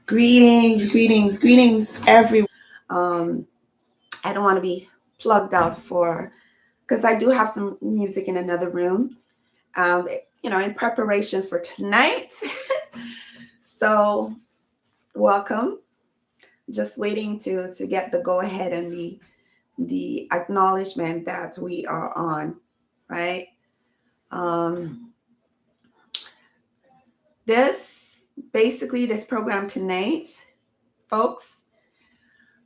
Greetings, greetings, greetings, everyone. Um, I don't want to be plugged out for because I do have some music in another room. Um, in preparation for tonight. So welcome. Just waiting to get the go ahead and the acknowledgement that we are on, right? Um, this this program tonight, folks.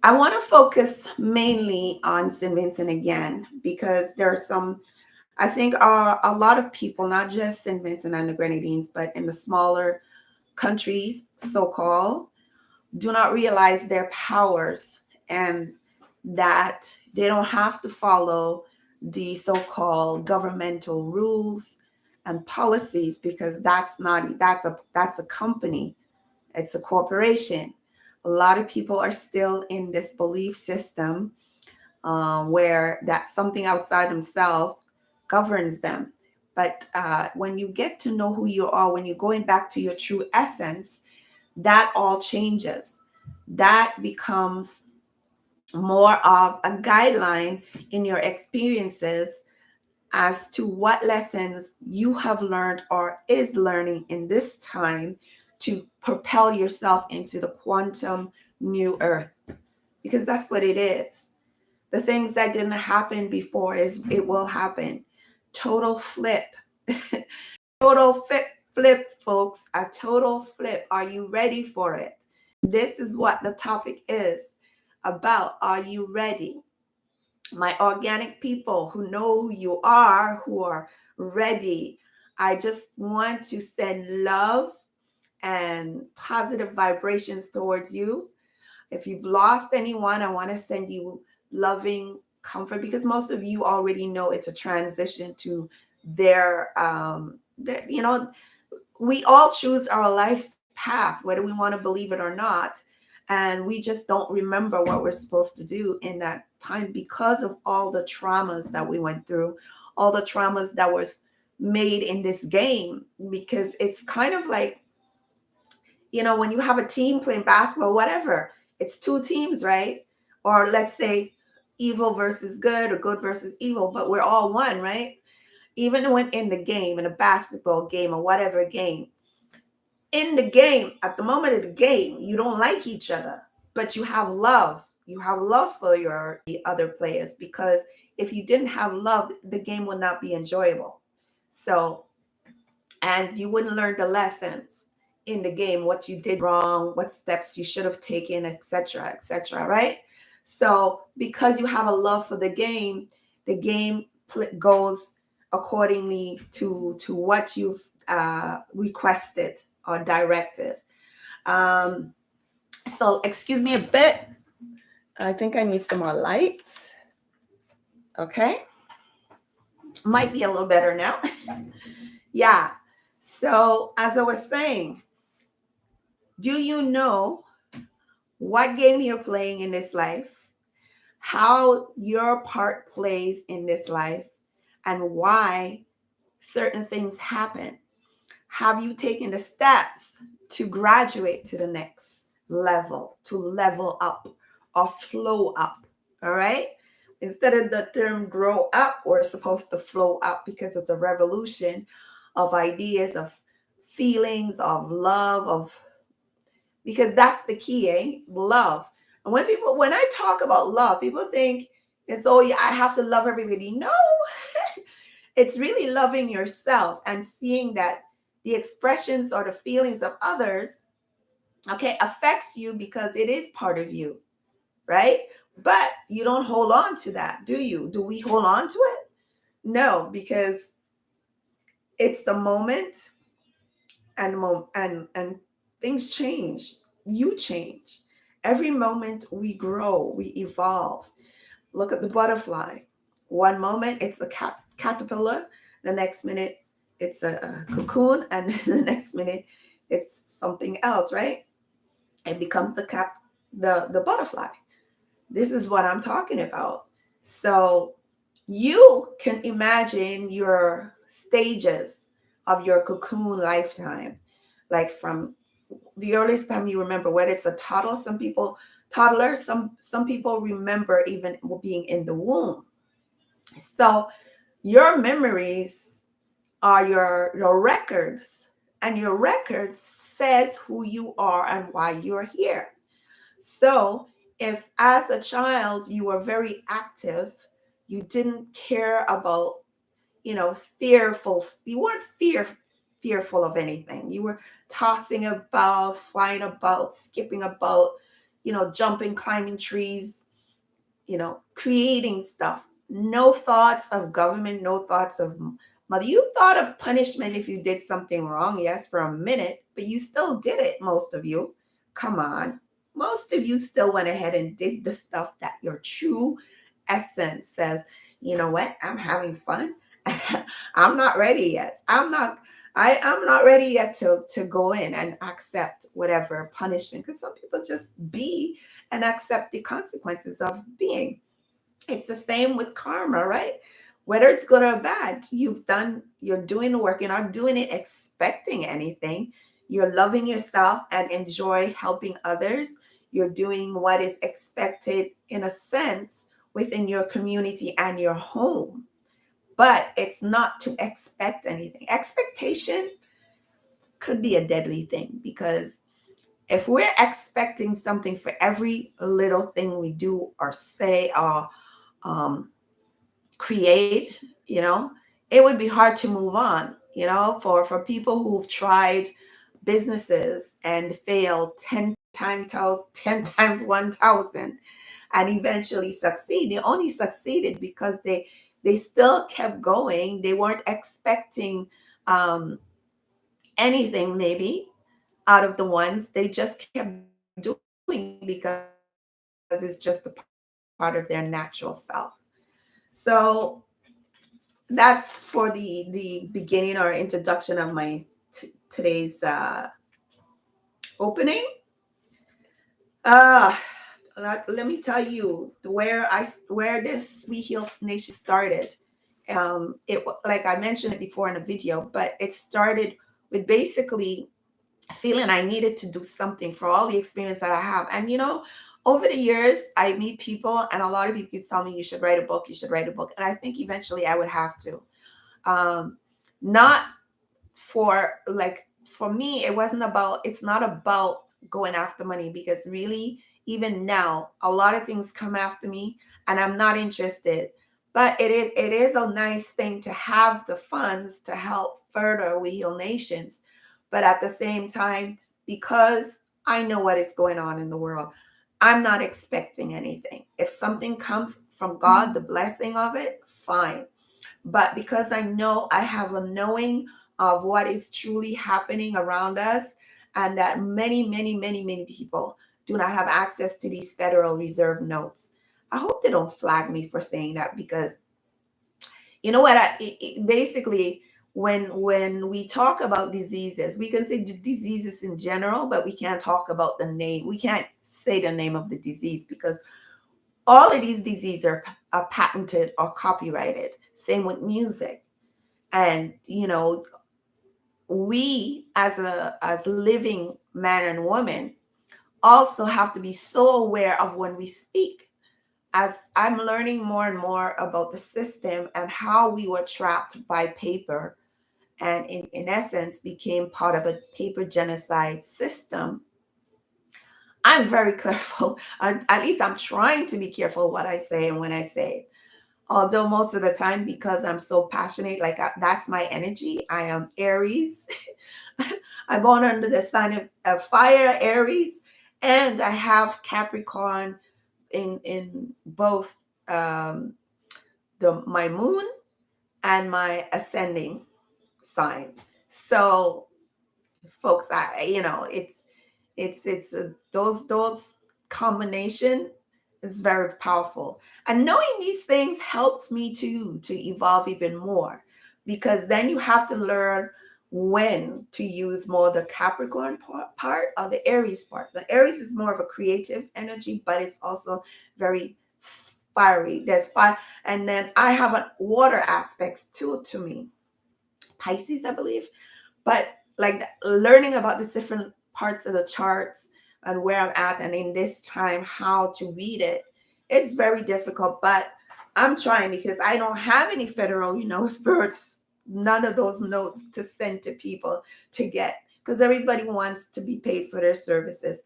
I want to focus mainly on St. Vincent again because there are I think, a lot of people, not just St. Vincent and the Grenadines, but in the smaller countries, so called, do not realize their powers and that they don't have to follow the so called governmental rules and policies because that's a company, it's a corporation. A lot of people are still in this belief system where that something outside themselves governs them. But when you get to know who you are, when you're going back to your true essence, that all changes. That becomes more of a guideline in your experiences as to what lessons you have learned or is learning in this time to propel yourself into the quantum new earth, because that's what it is. The things that didn't happen before is it will happen. Total flip. Total flip, folks. A total flip. Are you ready for it? This is what the topic is about. Are you ready? My organic people who know who you are, who are ready. I just want to send love and positive vibrations towards you. If you've lost anyone, I want to send you loving comfort because most of you already know it's a transition to their we all choose our life's path, whether we want to believe it or not. And we just don't remember what we're supposed to do in that time because of all the traumas that we went through, all the traumas that was made in this game. Because it's kind of like, when you have a team playing basketball, whatever, it's two teams, right? Or let's say evil versus good or good versus evil, but we're all one, right? Even when in the game, in a basketball game or whatever game, in the game, at the moment of the game, you don't like each other, but you have love. You have love for your the other players because if you didn't have love, the game would not be enjoyable. So, and you wouldn't learn the lessons in the game, what you did wrong, what steps you should have taken, etc., right? So, because you have a love for the game goes accordingly to what you've requested or directed. Um, so, excuse me a bit. I think I need some more light. Okay, might be a little better now. Yeah. So, as I was saying, do you know what game you're playing in this life, how your part plays in this life, and why certain things happen? Have you taken the steps to graduate to the next level, to level up or flow up? All right. Instead of the term grow up, we're supposed to flow up because it's a revolution of ideas, of feelings, of love, of because that's the key, love. And when I talk about love, people think it's, oh yeah, I have to love everybody. No, it's really loving yourself and seeing that the expressions or the feelings of others, okay, affects you because it is part of you, right? But you don't hold on to that, do you? Do we hold on to it? No, because it's the moment, and things change. You change. Every moment we grow, we evolve. Look at the butterfly. One moment it's a caterpillar, the next minute it's a cocoon, and then the next minute it's something else, right? It becomes the butterfly. This is what I'm talking about. So you can imagine your stages of your cocoon lifetime, like from the earliest time you remember, whether it's a toddler, some people remember even being in the womb. So your memories are your records, and your records says who you are and why you're here. So if as a child you were very active, you didn't care about, fearful, you weren't fearful of anything. You were tossing about, flying about, skipping about, jumping, climbing trees, creating stuff. No thoughts of government, no thoughts of mother. You thought of punishment if you did something wrong, yes, for a minute, but you still did it, most of you. Come on. Most of you still went ahead and did the stuff that your true essence says, you know what, I'm having fun. I'm not ready yet. I'm not ready yet to go in and accept whatever punishment, because some people just be and accept the consequences of being. It's the same with karma, right? Whether it's good or bad, you're doing the work. You're not doing it expecting anything. You're loving yourself and enjoy helping others. You're doing what is expected in a sense within your community and your home. But it's not to expect anything. Expectation could be a deadly thing, because if we're expecting something for every little thing we do or say or um, create, it would be hard to move on. For people who've tried businesses and failed 10 times 1,000 and eventually succeed. They only succeeded because they still kept going. They weren't expecting um, anything maybe out of the ones. They just kept doing because it's just a part of their natural self. So that's for the beginning or introduction of my today's opening. uh Let me tell you where this We Heal Nation started. Like I mentioned it before in a video, but it started with basically feeling I needed to do something for all the experience that I have. And over the years, I meet people, and a lot of people tell me, you should write a book, you should write a book. And I think eventually I would have to. Um, Not for me, it's not about going after money, because really, even now, a lot of things come after me and I'm not interested. But it is a nice thing to have the funds to help further We Heal Nations. But at the same time, because I know what is going on in the world, I'm not expecting anything. If something comes from God, the blessing of it, fine. But because I know I have a knowing of what is truly happening around us, and that many, many, many, many people do not have access to these Federal Reserve notes. I hope they don't flag me for saying that, because you know what? Basically, when we talk about diseases, we can say diseases in general, but we can't talk about the name. We can't say the name of the disease, because all of these diseases are patented or copyrighted. Same with music. And we as living man and woman also have to be so aware of when we speak. As I'm learning more and more about the system and how we were trapped by paper, and in essence became part of a paper genocide system, I'm very careful. At least I'm trying to be careful what I say and when I say it. Although most of the time, because I'm so passionate, like that's my energy. I am Aries. I'm born under the sign of fire, Aries, and I have Capricorn in both um, my moon and my ascending sign. So, folks, it's those combination is very powerful. And knowing these things helps me to evolve even more, because then you have to learn when to use more the Capricorn part or the Aries part. The Aries is more of a creative energy, but it's also very fiery. There's fire, and then I have a water aspects to me. Pisces, I believe. But like learning about the different parts of the charts and where I'm at and in this time how to read it. It's very difficult, but I'm trying because I don't have any federal, first, none of those notes to send to people to get, because everybody wants to be paid for their services.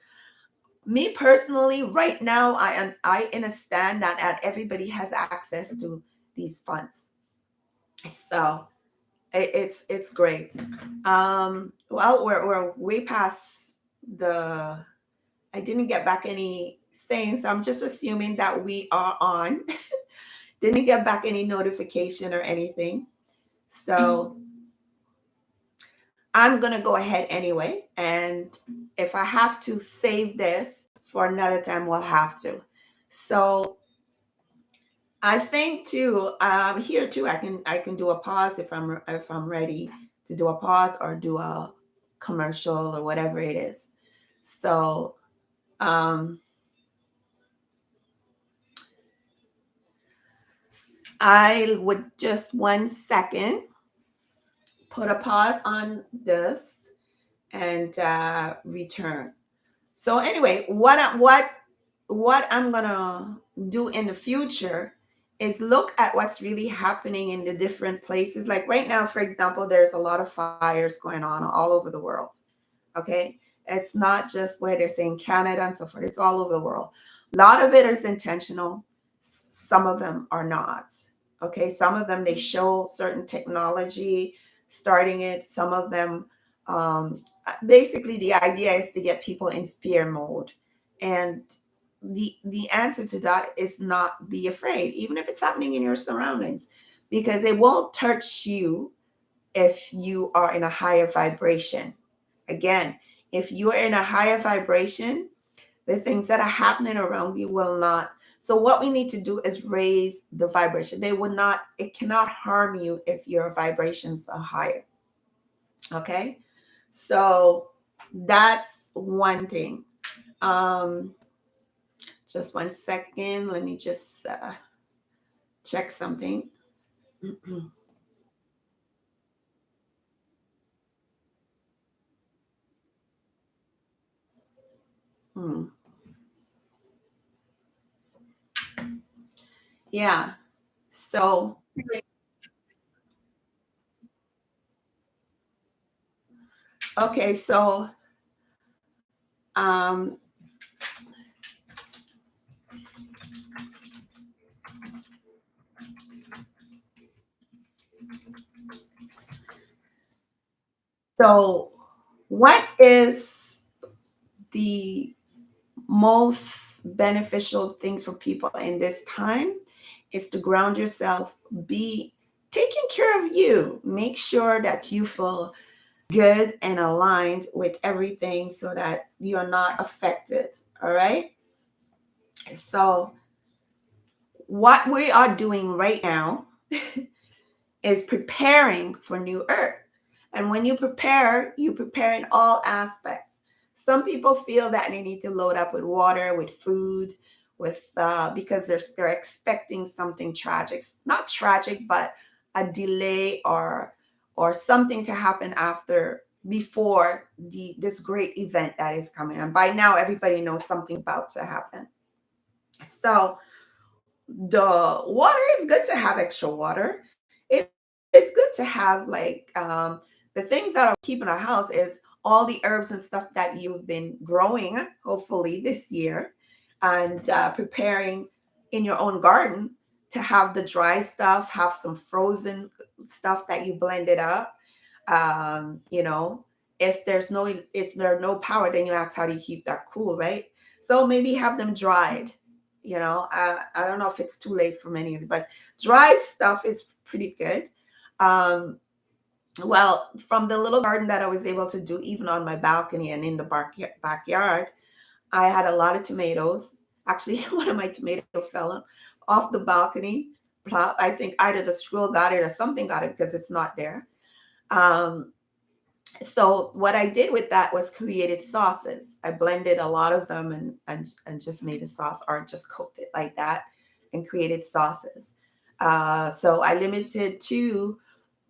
Me personally, right now, I understand that everybody has access to these funds. So it's great. Well, we're way past the. I didn't get back any saying, so I'm just assuming that we are on. Didn't get back any notification or anything. So I'm going to go ahead anyway. And if I have to save this for another time, we'll have to. So I think too, here too, I can do a pause if I'm ready to do a pause or do a commercial or whatever it is. So um, I would just 1 second put a pause on this and return. So anyway, what I'm gonna do in the future is look at what's really happening in the different places. Like right now, for example, there's a lot of fires going on all over the world. Okay, it's not just where they're saying Canada and so forth. It's all over the world. A lot of it is intentional. Some of them are not. Okay, some of them they show certain technology starting it. Some of them basically the idea is to get people in fear mode, and the answer to that is not be afraid, even if it's happening in your surroundings, because it won't touch you if you are in a higher vibration. Again, if you are in a higher vibration, the things that are happening around you will not. So what we need to do is raise the vibration. It cannot harm you if your vibrations are higher. Okay, so that's one thing. um just 1 second, let me just check something. Hmm. Yeah, so okay, um so what is the most beneficial things for people in this time is to ground yourself, be taking care of you, make sure that you feel good and aligned with everything so that you're not affected. All right. So, what we are doing right now is preparing for new earth. And when you prepare in all aspects. Some people feel that they need to load up with water, with food, with because they're expecting something tragic, not tragic, but a delay or something to happen after before this great event that is coming. And by now, everybody knows something about to happen. So the water is good to have extra water. It's good to have like the things that are keeping a house is all the herbs and stuff that you've been growing, hopefully this year, and preparing in your own garden to have the dry stuff, have some frozen stuff that you blended up. You know, if there's no power, then you ask how do you keep that cool, right? So maybe have them dried. I don't know if it's too late for many of you, but dried stuff is pretty good. Um, well, from the little garden that I was able to do, even on my balcony and in the backyard, I had a lot of tomatoes. Actually, one of my tomatoes fell off the balcony. Plop. I think either the squirrel got it or something got it because it's not there. Um, so what I did with that was created sauces. I blended a lot of them and just made a sauce or just cooked it like that and created sauces. So I limited to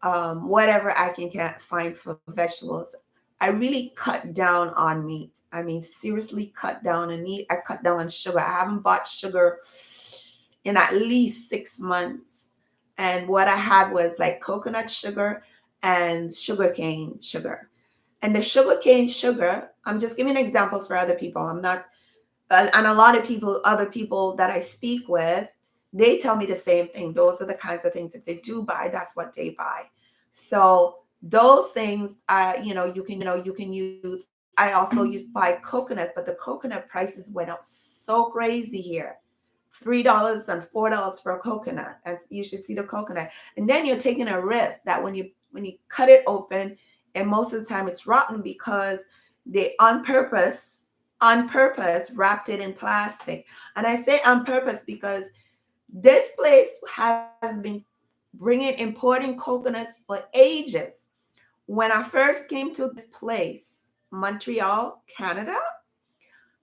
whatever I can find for vegetables. I really cut down on meat. I mean, seriously cut down on meat. I cut down on sugar. I haven't bought sugar in at least 6 months. And what I had was like coconut sugar and sugarcane sugar. And the sugarcane sugar, I'm just giving examples for other people. I'm not, and a lot of people, other people that I speak with, they tell me the same thing. Those are the kinds of things if they do buy, that's what they buy. So those things, you can use. I also use buy coconut, but the coconut prices went up so crazy here. $3 and $4 for a coconut, and you should see the coconut. And then you're taking a risk that when you cut it open, and most of the time it's rotten because they on purpose wrapped it in plastic. And I say on purpose because this place has been importing coconuts for ages. When I first came to this place, Montreal, Canada,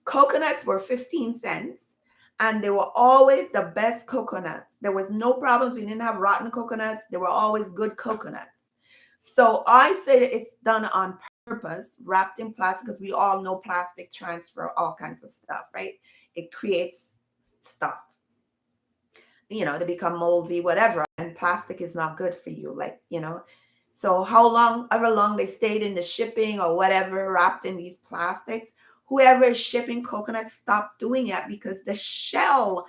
coconuts were 15 cents, and they were always the best coconuts. There was no problems. We didn't have rotten coconuts. They were always good coconuts. So I say that it's done on purpose, wrapped in plastic, because we all know plastic transfer all kinds of stuff, right? It creates stuff, to become moldy, whatever. And plastic is not good for you, So however long they stayed in the shipping or whatever, wrapped in these plastics, whoever is shipping coconuts, stop doing it, because the shell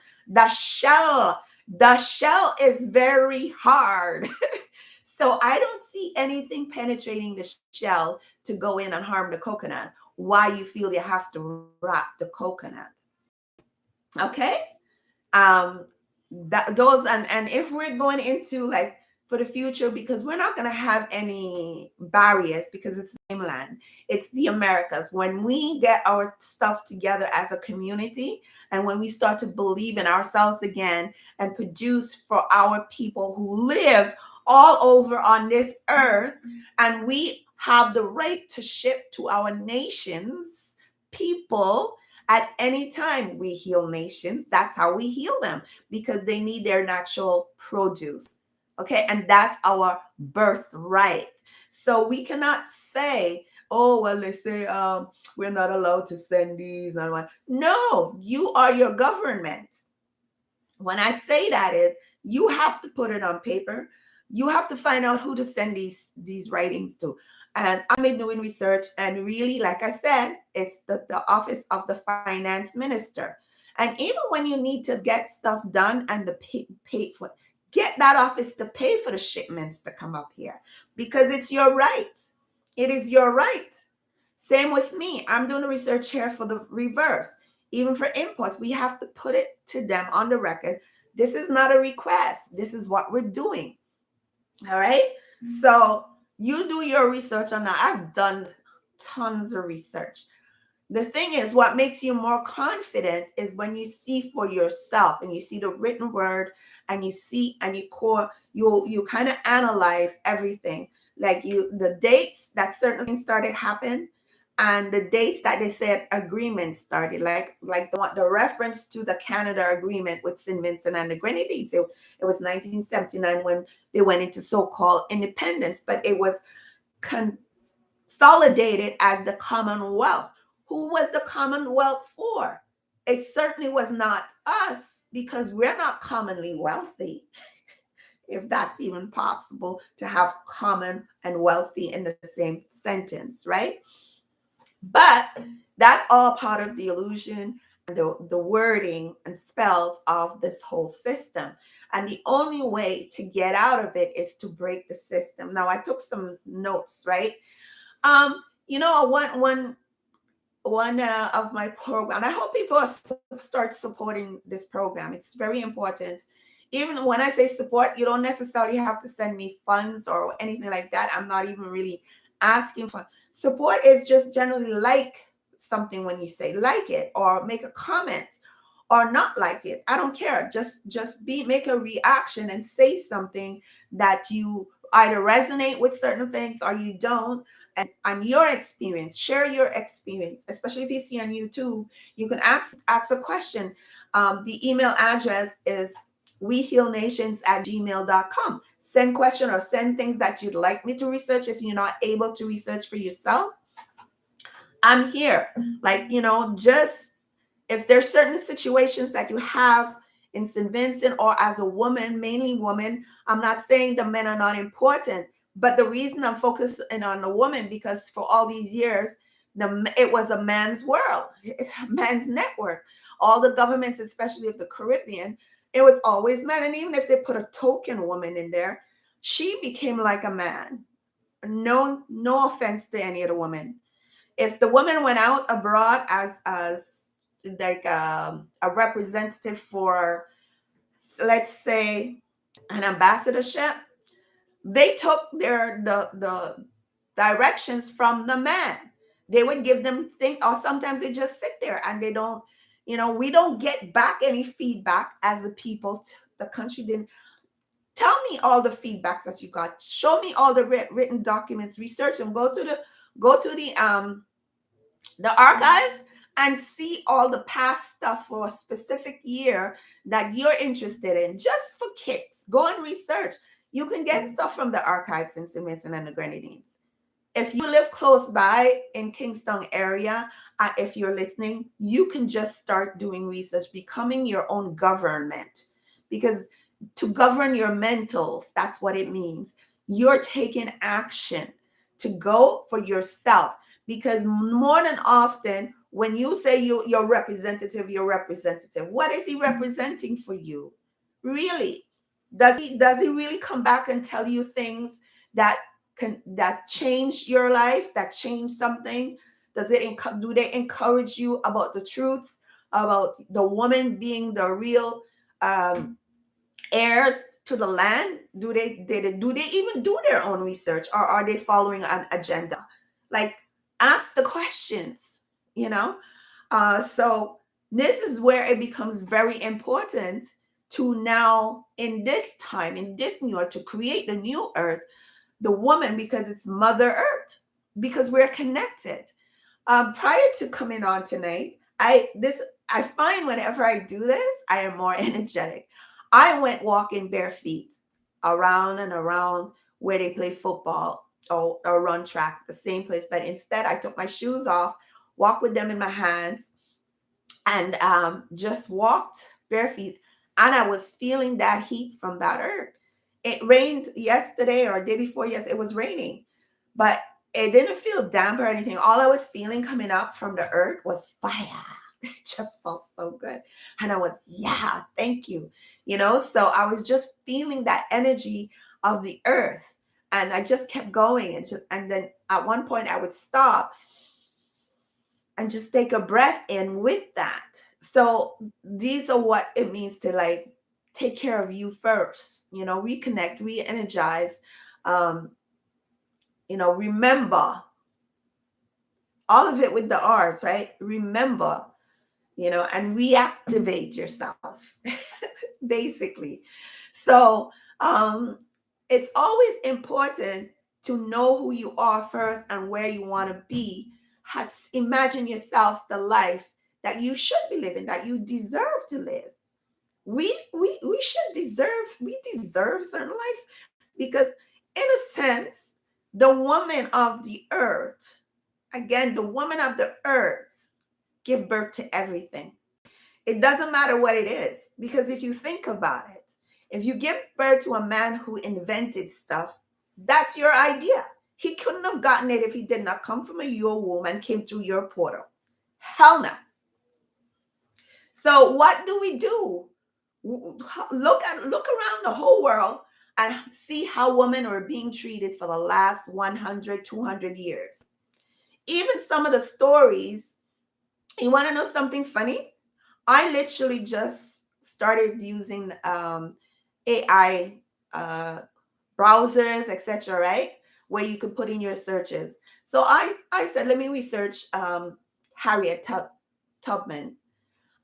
is very hard. So I don't see anything penetrating the shell to go in and harm the coconut. Why you feel you have to wrap the coconut? Okay. um that those and if we're going into like for the future, because we're not going to have any barriers, because it's the same land, it's the Americas. When we get our stuff together as a community, and when we start to believe in ourselves again and produce for our people who live all over on this earth, and we have the right to ship to our nations people at any time. We heal nations. That's how we heal them, because they need their natural produce. Okay. And that's our birthright. So we cannot say, oh, well, they say we're not allowed to send these. No, you are your government. When I say that is, you have to put it on paper. You have to find out who to send these writings to. And I've been doing research, and really, like I said, it's the office of the finance minister. And even when you need to get stuff done and the pay for, get that office to pay for the shipments to come up here, because it's your right. It is your right. Same with me. I'm doing the research here for the reverse. Even for imports, we have to put it to them on the record. This is not a request. This is what we're doing. All right. So you do your research on that. I've done tons of research. The thing is, what makes you more confident is when you see for yourself, and you see the written word, and you see and you kind of analyze everything, like the dates that certain things started happen, and the dates that they said agreements started, like the reference to the Canada agreement with St. Vincent and the Grenadines. It was 1979 when they went into so-called independence, but it was consolidated as the Commonwealth. Who was the Commonwealth for? It certainly was not us, because we're not commonly wealthy, if that's even possible to have common and wealthy in the same sentence, right? But that's all part of the illusion and the wording and spells of this whole system. And the only way to get out of it is to break the system. Now, I took some notes, right? One of my program, I hope people start supporting this program. It's very important. Even when I say support, you don't necessarily have to send me funds or anything like that. I'm not even really asking for support. Is just generally like something. When you say like it, or make a comment, or not like it, I don't care. Just make a reaction and say something that you either resonate with certain things or you don't. And your experience, share your experience, especially if you see on YouTube. You can ask a question. The email address is wehealnations@gmail.com. Send question or send things that you'd like me to research if you're not able to research for yourself. I'm here. Like, just if there's certain situations that you have in St. Vincent or as a woman, mainly woman, I'm not saying the men are not important, but the reason I'm focusing on the woman, because for all these years, it was a man's world, a man's network. All the governments, especially of the Caribbean, it was always men. And even if they put a token woman in there, she became like a man. No offense to any of the women. If the woman went out abroad as like a representative for, let's say, an ambassadorship, they took the directions from the man. They would give them things, or sometimes they just sit there and they don't, we don't get back any feedback as the people. The country didn't tell me all the feedback that you got. Show me all the written documents. Research them. Go to the archives and see all the past stuff for a specific year that you're interested in, just for kicks. Go and research. You can get stuff from the archives in St. Vincent and the Grenadines. If you live close by in Kingston area, if you're listening, you can just start doing research, becoming your own government. Because to govern your mentals, that's what it means. You're taking action to go for yourself. Because more than often, when you say you're representative, what is he representing for you? Really? Does he really come back and tell you things that that change your life, that change something? Do they encourage you about the truths, about the woman being the real um, heirs to the land? Do they even do their own research, or are they following an agenda? Like, ask the questions, you know. So this is where it becomes very important to now, in this time, in this new earth, to create the new earth, the woman, because it's Mother Earth, because we're connected. Prior to coming on tonight, I find whenever I do this, I am more energetic. I went walking bare feet around and around where they play football or run track, the same place. But instead, I took my shoes off, walked with them in my hands, and just walked bare feet. And I was feeling that heat from that earth. It rained yesterday or day before. Yes, it was raining, but it didn't feel damp or anything. All I was feeling coming up from the earth was fire. It just felt so good. And I was, yeah, thank you. So I was just feeling that energy of the earth. And I just kept going, and then at one point I would stop and just take a breath in with that. So these are what it means to, like, take care of you first, reconnect, re-energize, um, remember all of it with the R's, right? Remember, and reactivate yourself, basically. So it's always important to know who you are first and where you want to be. Imagine yourself the life that you should be living, that you deserve to live. We deserve certain life, because in a sense, the woman of the earth, again, the woman of the earth, give birth to everything. It doesn't matter what it is, because if you think about it, if you give birth to a man who invented stuff, that's your idea. He couldn't have gotten it if he did not come from your womb and came through your portal. Hell no. So what do we do? Look around the whole world and see how women are being treated for the last 100, 200 years. Even some of the stories, you want to know something funny? I literally just started using AI browsers, etc., right? Where you could put in your searches. So I said, let me research Harriet Tubman.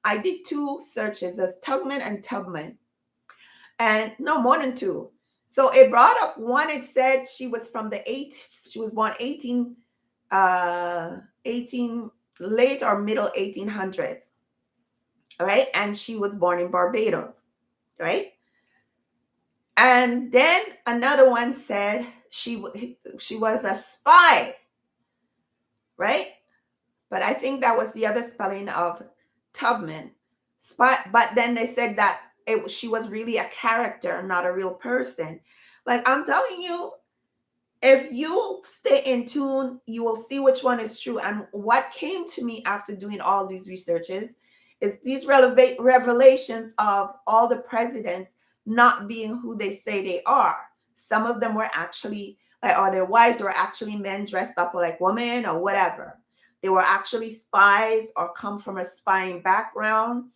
I did two searches as Tubman and Tubman, and no more than two. So it brought up one. It said she was from she was born 18 late or middle 1800s. All right. And she was born in Barbados. Right. And then another one said she was a spy. Right. But I think that was the other spelling of Tubman. But then they said that she was really a character, not a real person. Like I'm telling you, if you stay in tune, you will see which one is true. And what came to me after doing all these researches is these revelations of all the presidents not being who they say they are. Some of them were actually, like, or their wives were actually men dressed up like women or whatever. They were actually spies or come from a spying background,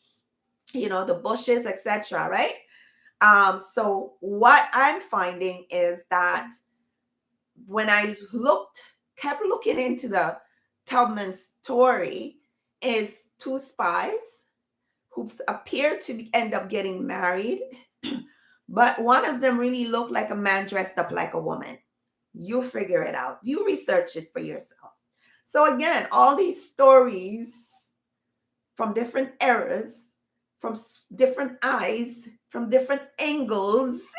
the Bushes, etc. Right? So what I'm finding is that when I kept looking into the Tubman story, is two spies who appear to end up getting married, but one of them really looked like a man dressed up like a woman. You figure it out. You research it for yourself. So again, all these stories from different eras, from different eyes, from different angles,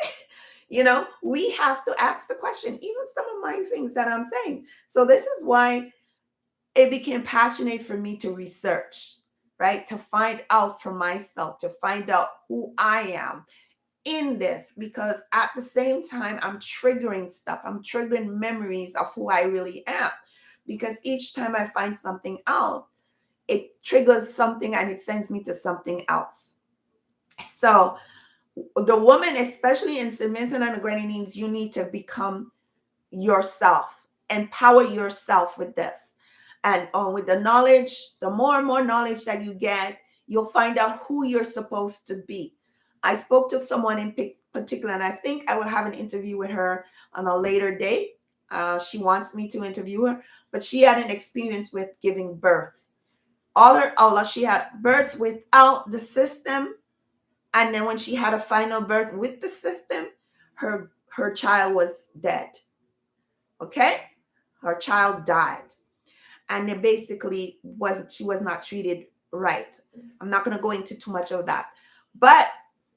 we have to ask the question, even some of my things that I'm saying. So this is why it became passionate for me to research, right? To find out for myself, to find out who I am in this, because at the same time, I'm triggering stuff. I'm triggering memories of who I really am. Because each time I find something out, it triggers something and it sends me to something else. So the woman, especially in submission and grenadines, you need to become yourself, empower yourself with this. And with the knowledge, the more and more knowledge that you get, you'll find out who you're supposed to be. I spoke to someone in particular, and I think I will have an interview with her on a later date. She wants me to interview her, but she had an experience with giving birth. She had births without the system, and then when she had a final birth with the system, her child was dead. Okay, her child died, and it basically she was not treated right. I'm not going to go into too much of that, but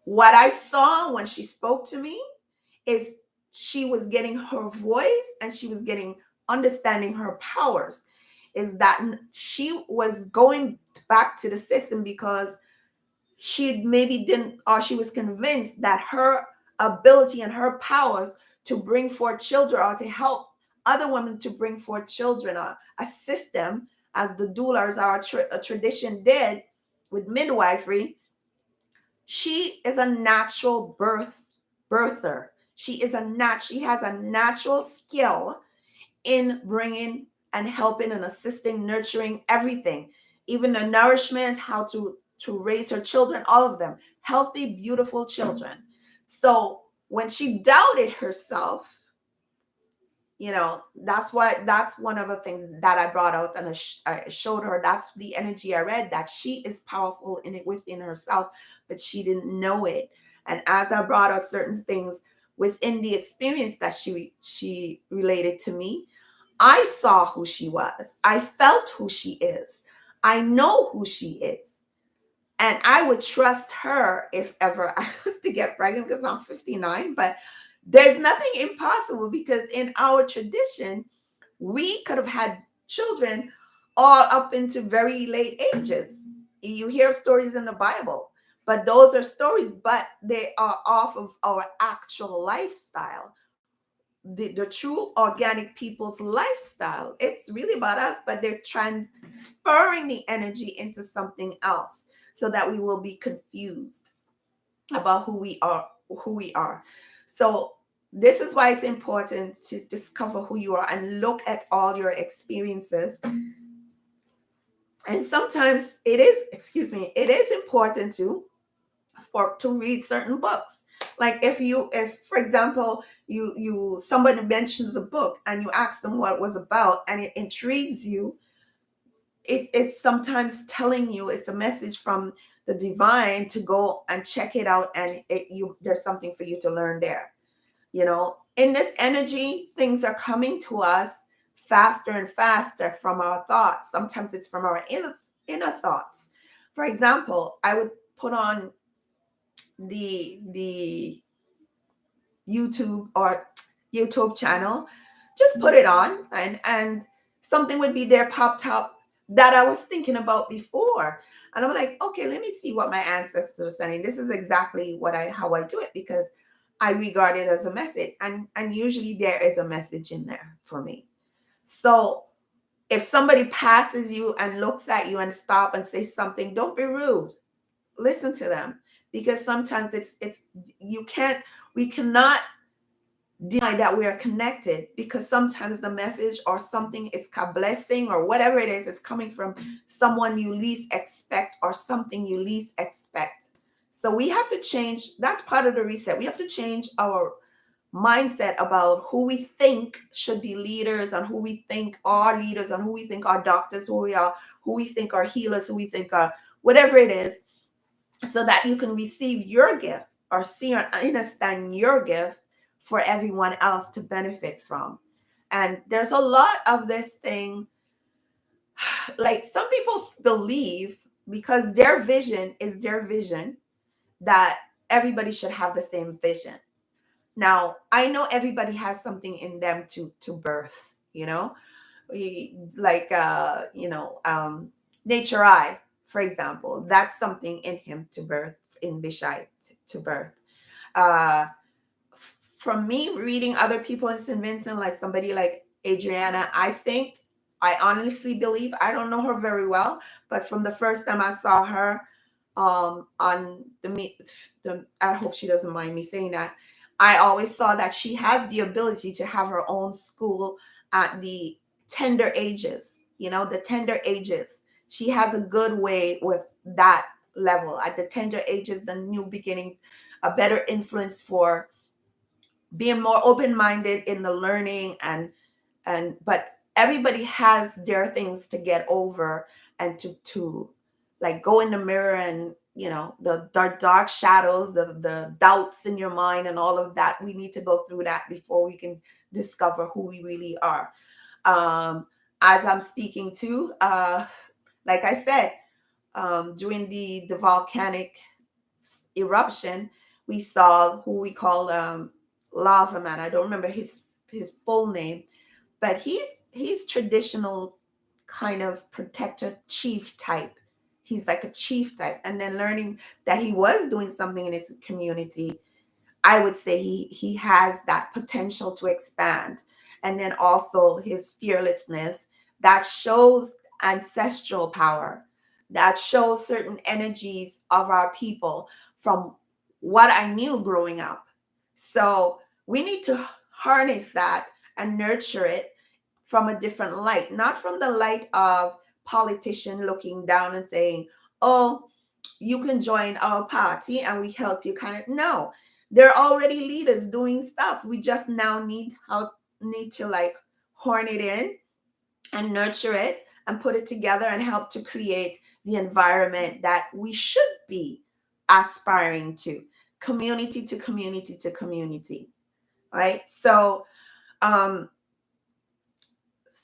what I saw when she spoke to me is she was getting her voice and she was getting understanding her powers, is that she was going back to the system because she maybe didn't, or she was convinced that her ability and her powers to bring forth children or to help other women to bring forth children or assist them, as the doulas or a tradition did with midwifery. She is a natural birther. She has a natural skill in bringing and helping and assisting, nurturing everything, even the nourishment, how to raise her children, all of them, healthy, beautiful children. So when she doubted herself, that's one of the things that I brought out, and I showed her. That's the energy I read, that she is powerful in it within herself, but she didn't know it. And as I brought out certain things within the experience that she related to me, I saw who she was. I felt who she is. I know who she is. And I would trust her if ever I was to get pregnant, because I'm 59. But there's nothing impossible, because in our tradition, we could have had children all up into very late ages. You hear stories in the Bible, but those are stories, but they are off of our actual lifestyle. The true organic people's lifestyle, it's really about us, but they're transferring the energy into something else so that we will be confused about who we are. So this is why it's important to discover who you are and look at all your experiences. And sometimes it is important to read certain books. Like if for example, somebody mentions a book and you ask them what it was about and it intrigues you, it's sometimes telling you, it's a message from the divine to go and check it out, and there's something for you to learn there. In this energy, things are coming to us faster and faster from our thoughts. Sometimes it's from our inner thoughts. For example, I would put on the YouTube channel, just put it on, and something would be there, popped up that I was thinking about before. And I'm like, okay, let me see what my ancestors are saying. This is exactly how I do it, because I regard it as a message. And usually there is a message in there for me. So if somebody passes you and looks at you and stop and say something, don't be rude. Listen to them, because sometimes it's you can't we cannot deny that we are connected, because sometimes the message or something is a blessing or whatever it is coming from someone you least expect or something you least expect. So we have to change. That's part of the reset. We have to change our mindset about who we think should be leaders and who we think are leaders and who we think are doctors, who we think are healers, who we think are whatever it is, so that you can receive your gift or see or understand your gift for everyone else to benefit from. And there's a lot of this thing, like some people believe because their vision is their vision, that everybody should have the same vision. Now, I know everybody has something in them to birth, like Nature Eye, for example, that's something in him to birth, in Bishai to birth. Uh, from me reading other people in St. Vincent, like somebody like Adriana, I honestly believe, I don't know her very well, but from the first time I saw her on I hope she doesn't mind me saying that, I always saw that she has the ability to have her own school at the tender ages, the tender ages. She has a good way with that level at the tender ages, the new beginning, a better influence for being more open-minded in the learning. But everybody has their things to get over, and to like go in the mirror, and the dark shadows, the doubts in your mind and all of that. We need to go through that before we can discover who we really are. As I'm speaking to, like I said, during the volcanic eruption, we saw who we call Lava Man. I don't remember his full name, but he's traditional kind of protector chief type. He's like a chief type. And then learning that he was doing something in his community, I would say he has that potential to expand. And then also his fearlessness, that shows ancestral power, that shows certain energies of our people from what I knew growing up. So we need to harness that and nurture it from a different light, not from the light of politician looking down and saying, oh, you can join our party and we help you, kind of. No, there are already leaders doing stuff. We just now need to like horn it in and nurture it and put it together and help to create the environment that we should be aspiring to, community to community to community, right? Um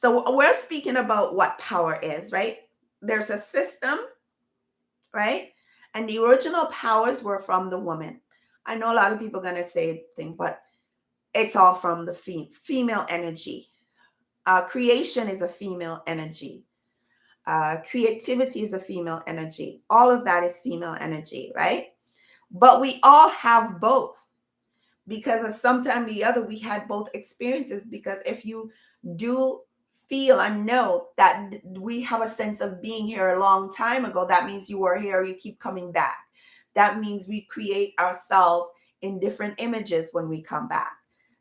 so we're speaking about what power is, right? There's a system, right? And the original powers were from the woman. I know a lot of people are gonna say thing, but it's all from the female energy. Creation is a female energy. Creativity is a female energy. All of that is female energy, right? But we all have both, because of sometime or the other we had both experiences. Because if you do feel and know that we have a sense of being here a long time ago, that means you were here, you keep coming back. That means we create ourselves in different images when we come back.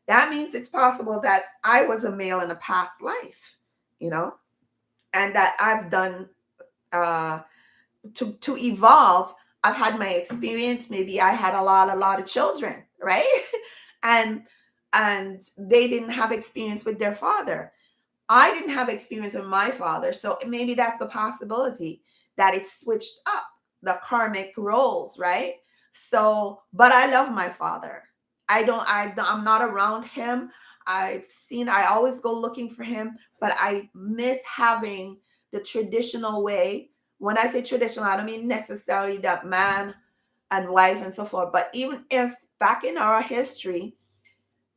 That means it's possible that I was a male in a past life, you know and that I've done uh to evolve. I've had my experience. Maybe I had a lot of children, right? and and they didn't have experience with their father. I didn't have experience with my father, so maybe that's the possibility that it's switched up, the karmic roles, right? So, but I love my father. I'm not around him. I always go looking for him, but I miss having the traditional way. When I say traditional, I don't mean necessarily that man and wife and so forth, but even if back in our history,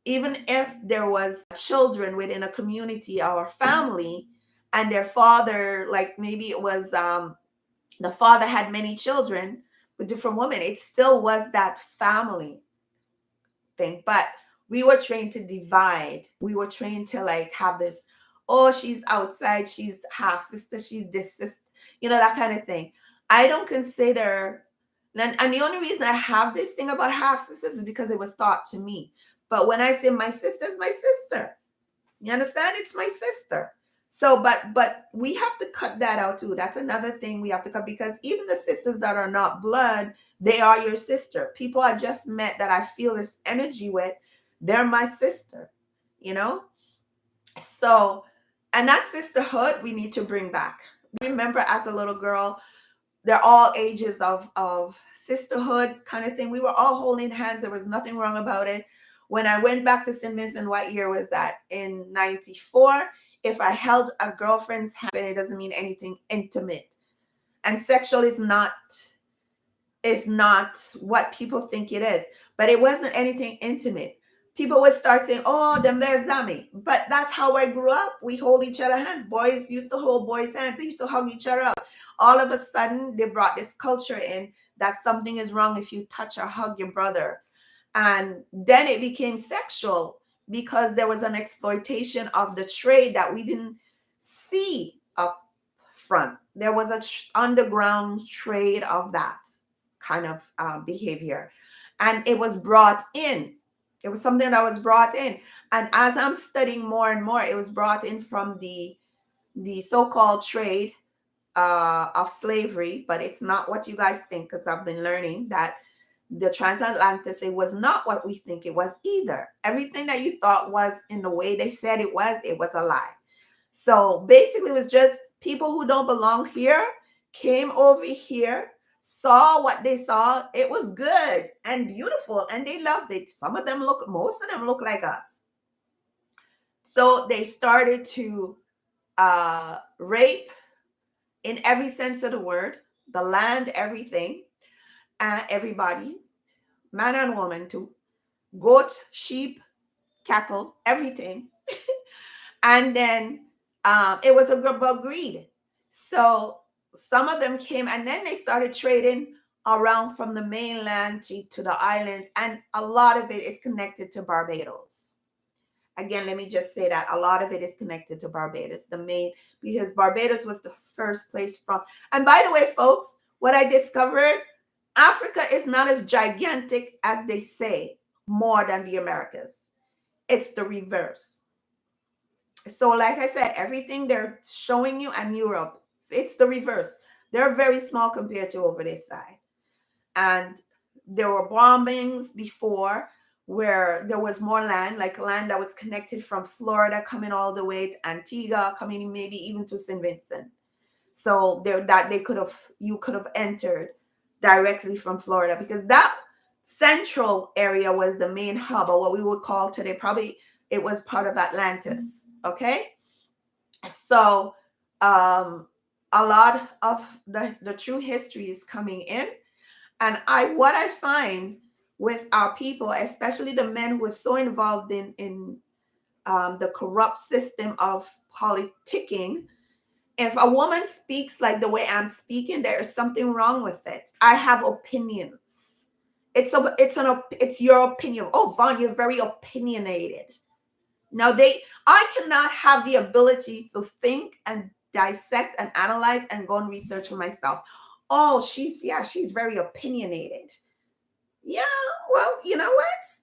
even if there was children within a community or family, and their father, like maybe it was the father had many children with different women, it still was that family thing. But we were trained to divide. We were trained to like have this, oh, she's outside, she's half sister, she's this sister, that kind of thing. I don't consider, and the only reason I have this thing about half sisters is because it was taught to me. But when I say my sister's my sister, you understand? It's my sister. So, but we have to cut that out too. That's another thing we have to cut, because even the sisters that are not blood, they are your sister. People I just met that I feel this energy with, they're my sister, you know? So, and that sisterhood we need to bring back. Remember, as a little girl, they're all ages of sisterhood kind of thing. We were all holding hands. There was nothing wrong about it. When I went back to St. Vincent, what year was that? In 94. If I held a girlfriend's hand, it doesn't mean anything intimate. And sexual is not what people think it is. But it wasn't anything intimate. People would start saying, oh, them there's Zami. But that's how I grew up. We hold each other hands. Boys used to hold boys' hands. They used to hug each other up. All of a sudden, they brought this culture in that something is wrong if you touch or hug your brother. And then it became sexual because there was an exploitation of the trade that we didn't see up front. There was an underground trade of that kind of behavior. And it was brought in. It was something that was brought in. And as I'm studying more and more, it was brought in from the so-called trade of slavery, but it's not what you guys think, because I've been learning that the transatlantic slave was not what we think it was either. Everything that you thought was in the way they said it was a lie. So basically, it was just people who don't belong here came over here, saw what they saw. It was good and beautiful, and they loved it. Most of them look like us. So they started to rape, in every sense of the word, the land, everything, everybody, man and woman, to goat, sheep, cattle, everything. And then it was about greed. So some of them came, and then they started trading around from the mainland to the islands. And a lot of it is connected to Barbados. Again, let me just say that a lot of it is connected to Barbados, because Barbados was the first place from. And by the way, folks, what I discovered, Africa is not as gigantic as they say, more than the Americas. It's the reverse. So like I said, everything they're showing you and Europe, it's the reverse. They're very small compared to over this side. And there were bombings before where there was more land, like land that was connected from Florida coming all the way to Antigua, coming maybe even to St. Vincent. So you could have entered directly from Florida, because that central area was the main hub, or what we would call today, probably it was part of Atlantis. Okay. So a lot of the true history is coming in. And what I find with our people, especially the men who are so involved in the corrupt system of politicking, if a woman speaks like the way I'm speaking, there is something wrong with it. I have opinions. It's your opinion. Oh, Vaughn, you're very opinionated. Now I cannot have the ability to think and dissect and analyze and go and research for myself. Oh, she's very opinionated. Yeah, well, you know what?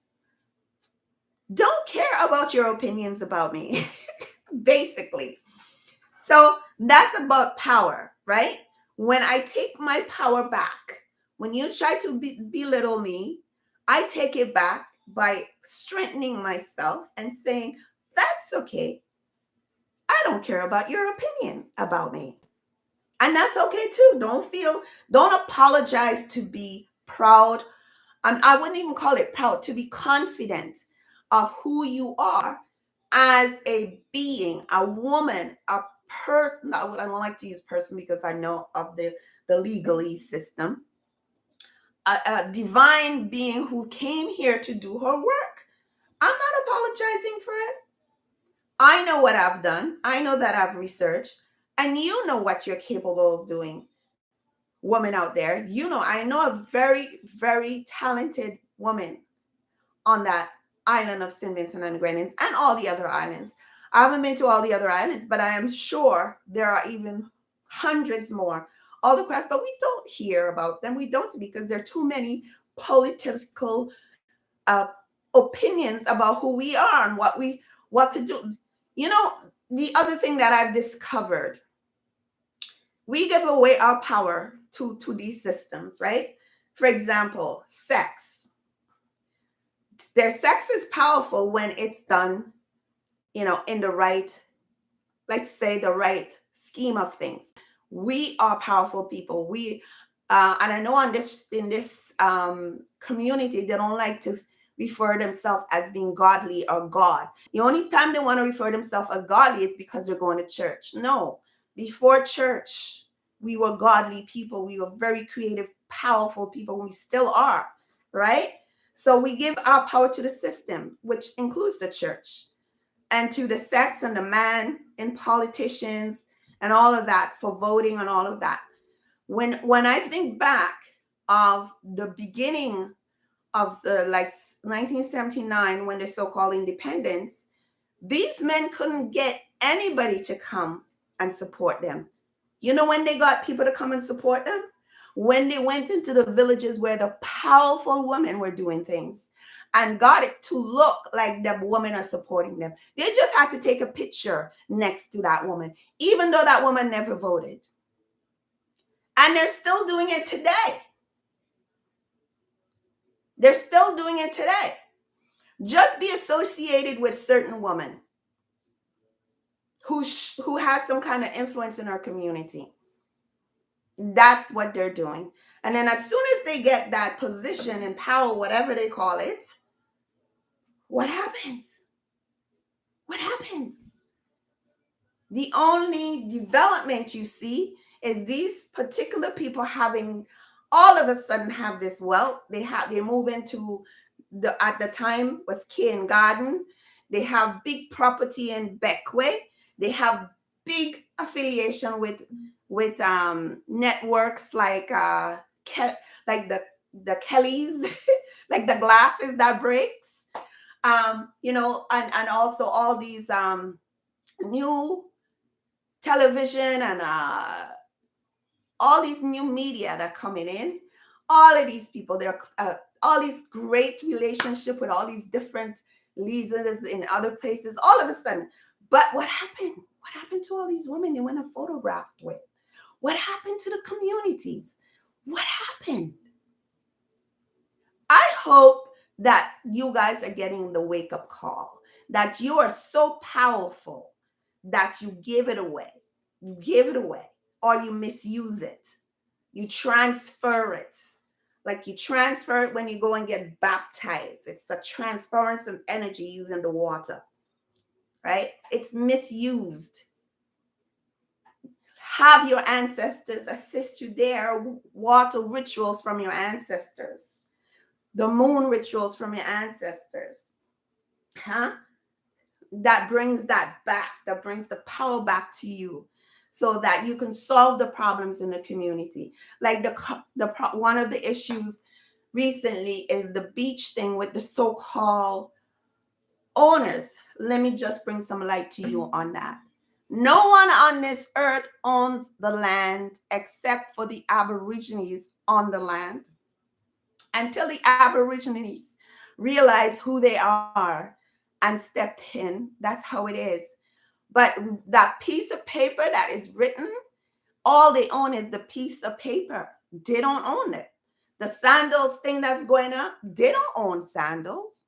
Don't care about your opinions about me, basically. So that's about power, right? When I take my power back, when you try to belittle me, I take it back by strengthening myself and saying, that's okay. I don't care about your opinion about me. And that's okay too. Don't apologize to be proud. And I wouldn't even call it proud, to be confident of who you are as a being, a woman, a person. I don't like to use person because I know of the legalese system. A divine being who came here to do her work. I'm not apologizing for it. I know what I've done. I know that I've researched, and you know what you're capable of doing, woman out there. You know, I know a very, very talented woman on that island of St. Vincent and the Grenadines and all the other islands. I haven't been to all the other islands, but I am sure there are even hundreds more all across, but we don't hear about them. We don't see because there are too many political uh, opinions about who we are and what could do. You know, the other thing that I've discovered, we give away our power to these systems, right? For example, sex. Their sex is powerful when it's done, in the right, let's say, the right scheme of things. We are powerful people. And I know in this community, they don't like to refer themselves as being godly or God. The only time they want to refer themselves as godly is because they're going to church. No, before church, we were godly people. We were very creative, powerful people. We still are, right? So we give our power to the system, which includes the church, and to the sex and the man and politicians and all of that for voting and all of that. When I think back of the beginning of the 1979, when the so-called independence, these men couldn't get anybody to come and support them. You know when they got people to come and support them? When they went into the villages where the powerful women were doing things and got it to look like the women are supporting them. They just had to take a picture next to that woman, even though that woman never voted. And they're still doing it today. They're still doing it today. Just be associated with certain women who has some kind of influence in our community. That's what they're doing. And then as soon as they get that position and power, whatever they call it, what happens? What happens? The only development you see is these particular people having all of a sudden have this wealth. They move into at the time was Kean Garden. They have big property in Beckway. They have big affiliation with networks like the Kellys, like the glasses that breaks, and also all these new television and all these new media that are coming in. All of these people, they're all these great relationship with all these different leaders in other places. All of a sudden, but what happened? What happened to all these women they went and photographed with? What happened to the communities? What happened? I hope that you guys are getting the wake up call that you are so powerful that you give it away. You give it away or you misuse it. You transfer it. Like you transfer it when you go and get baptized. It's a transference of energy using the water, right? It's misused. Have your ancestors assist you there. Water rituals from your ancestors. The moon rituals from your ancestors. That brings that back. That brings the power back to you so that you can solve the problems in the community. Like one of the issues recently is the beach thing with the so-called owners. Let me just bring some light to you on that. No one on this earth owns the land except for the Aborigines on the land. Until the Aborigines realize who they are and stepped in, that's how it is. But that piece of paper that is written, all they own is the piece of paper. They don't own it. The sandals thing that's going up, they don't own sandals.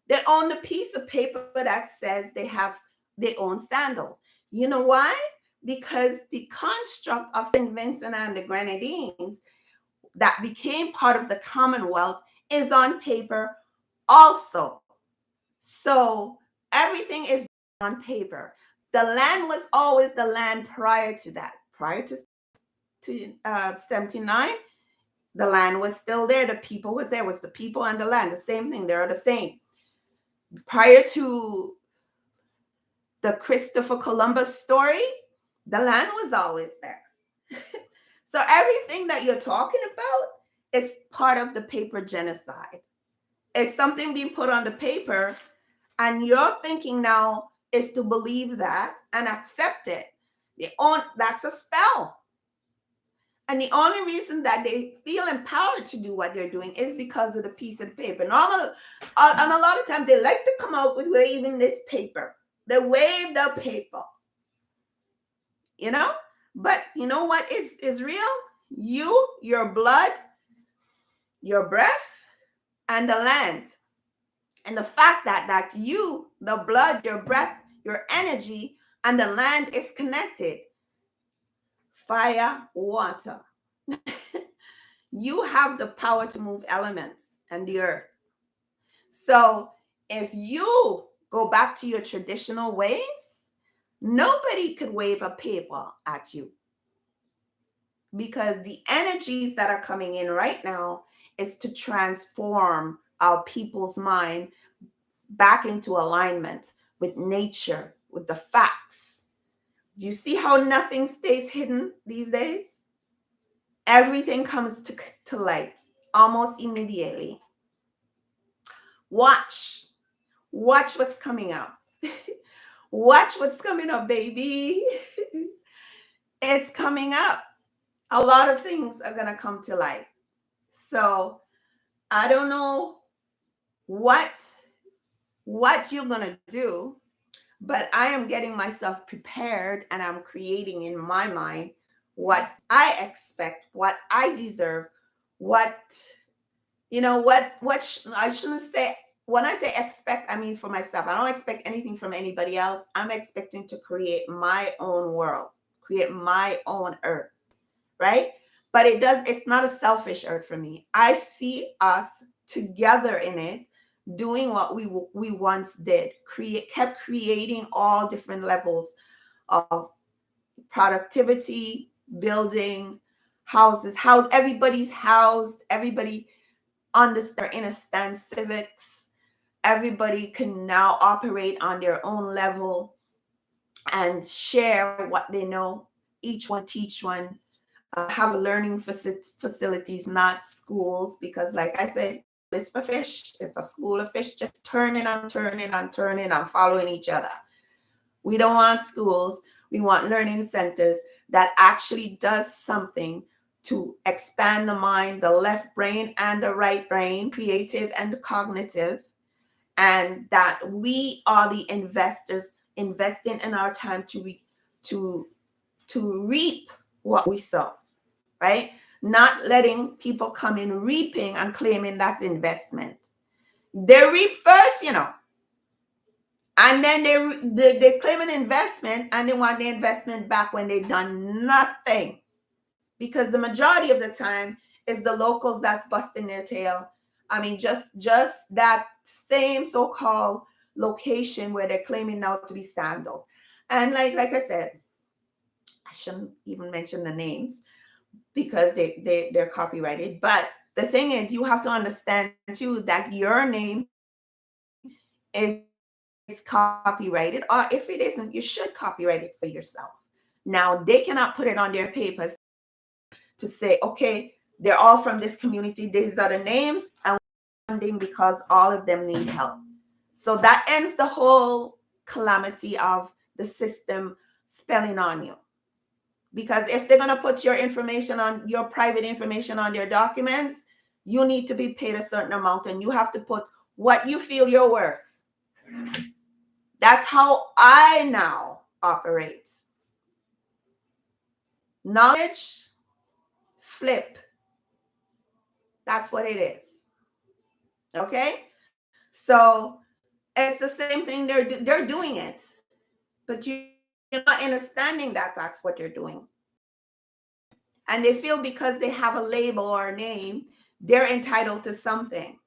They own the piece of paper that says they own sandals. You know why? Because the construct of St. Vincent and the Grenadines that became part of the Commonwealth is on paper also. So everything is on paper. The land was always the land prior to that. Prior to 79, the land was still there. The people was there. It was the people and the land. The same thing. They're the same. Prior to the Christopher Columbus story, the land was always there. So everything that you're talking about is part of the paper genocide. It's something being put on the paper, and your thinking now is to believe that and accept it. That's a spell. And the only reason that they feel empowered to do what they're doing is because of the piece of paper. And a lot of times they like to come out with waving this paper. They wave the paper. You know? But you know what is real? You, your blood, your breath, and the land. And the fact that you, the blood, your breath, your energy, and the land is connected. Fire, water. You have the power to move elements and the earth. So if you go back to your traditional ways, nobody could wave a paper at you, because the energies that are coming in right now is to transform our people's mind back into alignment with nature, with the facts. Do you see how nothing stays hidden these days? Everything comes to light almost immediately. Watch what's coming up. Watch what's coming up, baby. It's coming up. A lot of things are going to come to light. So I don't know what you're going to do, but I am getting myself prepared, and I'm creating in my mind what I expect, what I deserve, what I shouldn't say. When I say expect, I mean for myself. I don't expect anything from anybody else. I'm expecting to create my own world, create my own earth, right? But it's not a selfish earth for me. I see us together in it, doing what we once did, kept creating all different levels of productivity, building houses, everybody's housed, everybody understand civics, everybody can now operate on their own level and share what they know, each one teach one, have learning facilities, not schools, because like I said, it's for fish. It's a school of fish just turning and turning and turning and following each other. We don't want schools. We want learning centers that actually does something to expand the mind, the left brain and the right brain, creative and cognitive, and that we are the investors investing in our time to reap what we sow, right? Not letting people come in reaping and claiming that's investment. They reap first, and then they claim an investment, and they want the investment back when they've done nothing. Because the majority of the time is the locals that's busting their tail. I mean, just that same so-called location where they're claiming now to be sandals. And like I said, I shouldn't even mention the names because they're copyrighted. But the thing is, you have to understand too that your name is copyrighted, or if it isn't, you should copyright it for yourself. Now, they cannot put it on their papers to say, okay, they're all from this community, these are the names, and funding because all of them need help. So that ends the whole calamity of the system spelling on you. Because if they're going to put your information on your private information on their documents, you need to be paid a certain amount, and you have to put what you feel you're worth. That's how I now operate. Knowledge, flip. That's what it is. Okay? So it's the same thing. They're doing it, but you're not understanding that that's what they're doing. And they feel because they have a label or a name, they're entitled to something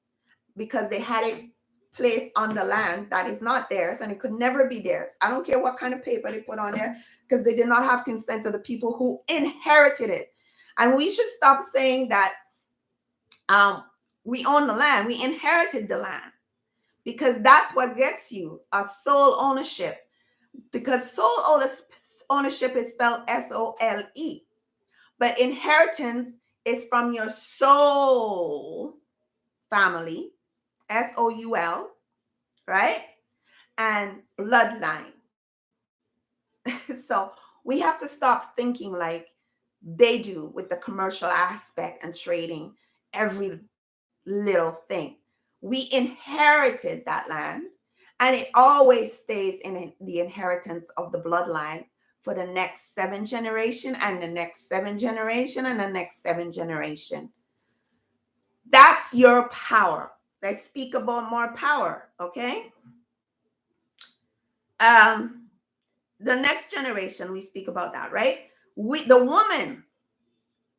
because they had it placed on the land that is not theirs, and it could never be theirs. I don't care what kind of paper they put on there, because they did not have consent of the people who inherited it. And we should stop saying that we own the land. We inherited the land, because that's what gets you a sole ownership. because ownership is spelled SOLE, but inheritance is from your soul family, SOUL, right? And bloodline. So we have to stop thinking like they do with the commercial aspect and trading every little thing. We inherited that land, and it always stays in the inheritance of the bloodline for the next 7 generation and the next 7 generation and the next 7 generation. That's your power. Let's speak about more power, okay? Um, the next generation, we speak about that, right? The woman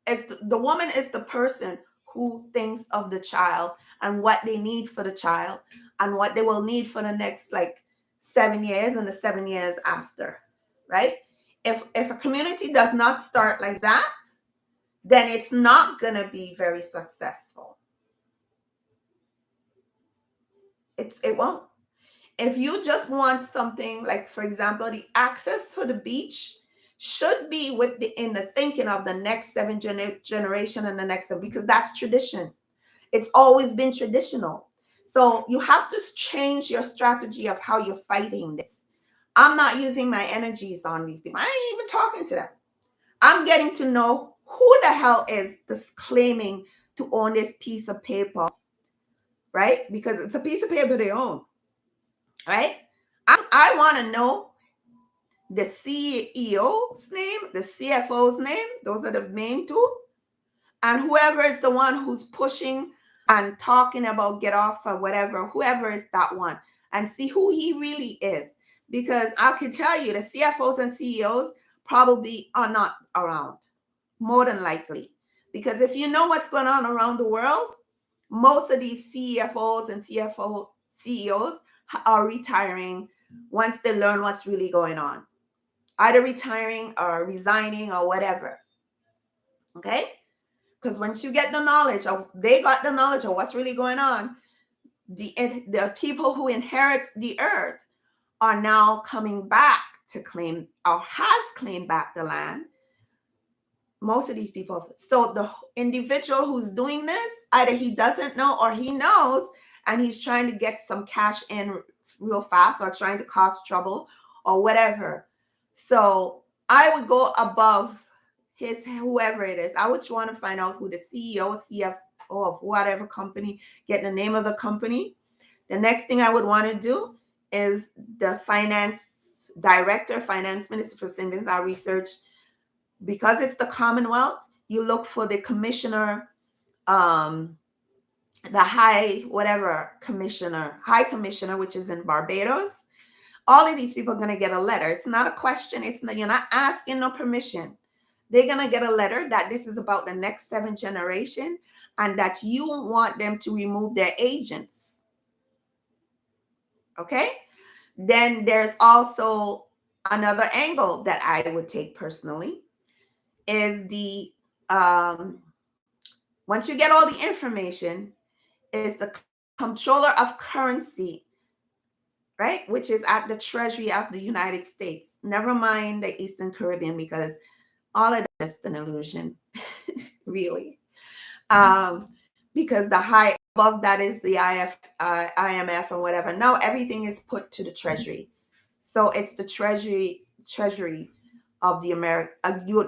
is the person who thinks of the child and what they need for the child and what they will need for the next like 7 years and the 7 years after, right? If a community does not start like that, then it's not going to be very successful. It won't. If you just want something like, for example, the access for the beach should be in the thinking of the next generation and the next seven, because that's tradition. It's always been traditional. So you have to change your strategy of how you're fighting this. I'm not using my energies on these people. I ain't even talking to them. I'm getting to know who the hell is this claiming to own this piece of paper, right? Because it's a piece of paper they own, right? I want to know the CEO's name, the CFO's name. Those are the main two. And whoever is the one who's pushing and talking about get off or whatever, whoever is that one, and see who he really is. Because I can tell you the CFOs and CEOs probably are not around, more than likely. Because if you know what's going on around the world, most of these CFOs and CEOs are retiring once they learn what's really going on, either retiring or resigning or whatever. Okay? Because once you get the knowledge of, they got the knowledge of what's really going on, the people who inherit the earth are now coming back to claim or has claimed back the land. Most of these people. So the individual who's doing this, either he doesn't know or he knows, and he's trying to get some cash in real fast or trying to cause trouble or whatever. So I would go above his whoever it is. I would want to find out who the CEO, CFO of whatever company, get the name of the company. The next thing I would want to do is the finance director, finance minister for St. Vincent. I research, because it's the Commonwealth, you look for the commissioner, the high commissioner, which is in Barbados. All of these people are going to get a letter. It's not a question. You're not asking no permission. They're going to get a letter that this is about the next 7 generation and that you want them to remove their agents. Okay? Then there's also another angle that I would take personally, is the once you get all the information, is the comptroller of currency, right? Which is at the Treasury of the United States. Never mind the Eastern Caribbean, because all of that is an illusion, really. Because the high above that is the IMF and whatever. Now everything is put to the Treasury. So it's the Treasury of the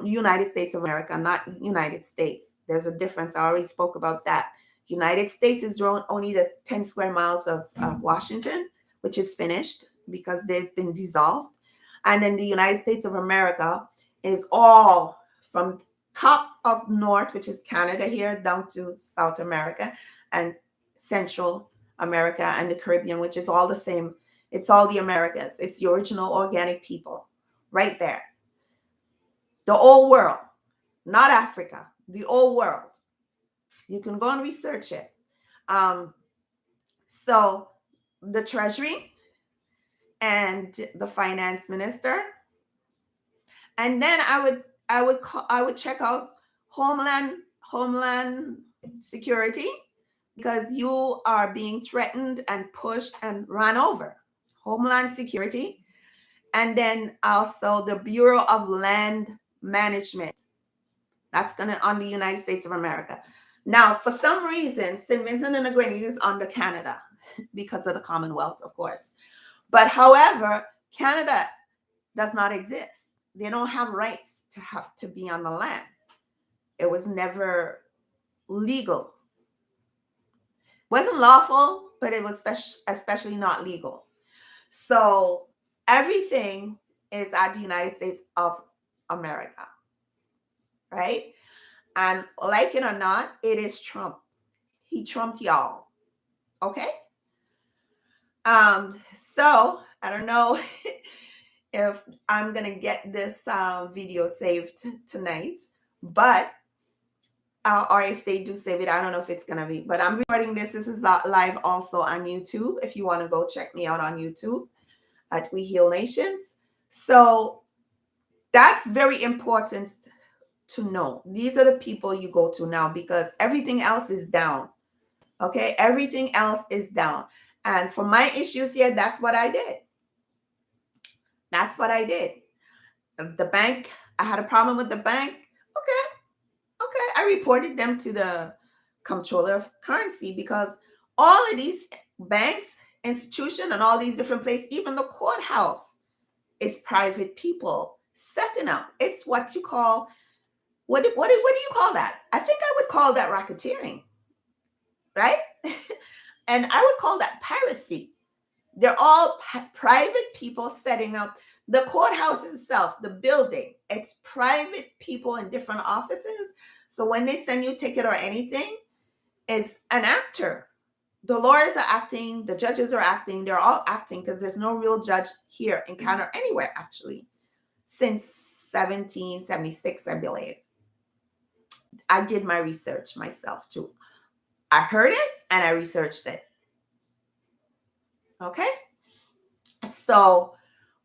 United States of America, not United States. There's a difference. I already spoke about that. United States is only the 10 square miles of Washington, which is finished because they've been dissolved. And then the United States of America is all from top of north, which is Canada here, down to South America and Central America and the Caribbean, which is all the same. It's all the Americas. It's the original organic people right there. The old world, not Africa, the old world. You can go and research it. So the Treasury and the finance minister, and then I would check out Homeland Security, because you are being threatened and pushed and run over. Homeland Security. And then also the Bureau of Land Management. That's going to on the United States of America. Now, for some reason, St. Vincent and the Grenadines is under Canada because of the Commonwealth, of course. But however, Canada does not exist. They don't have rights to have to be on the land. It was never legal. It wasn't lawful, but it was especially not legal. So everything is at the United States of America, right? And like it or not, it is Trump. He trumped y'all. Okay. So I don't know if I'm gonna get this video saved tonight, but or if they do save it, I don't know if it's gonna be. But I'm recording this. This is live also on YouTube. If you want to go check me out on YouTube at We Heal Nations. So that's very important to know. These are the people you go to now because everything else is down. Okay, everything else is down. And for my issues here, that's what I did. That's what I did. The bank, I had a problem with the bank. Okay, I reported them to the comptroller of currency because all of these banks, institution, and all these different places, even the courthouse, is private people setting up. It's what you call what do you call that? I think I would call that racketeering, right? And I would call that piracy. They're all private people setting up the courthouse itself, the building. It's private people in different offices. So when they send you a ticket or anything, it's an actor. The lawyers are acting, the judges are acting, they're all acting because there's no real judge here in Canada anywhere actually since 1776, I believe. I did my research myself too. I heard it and I researched it. Okay. So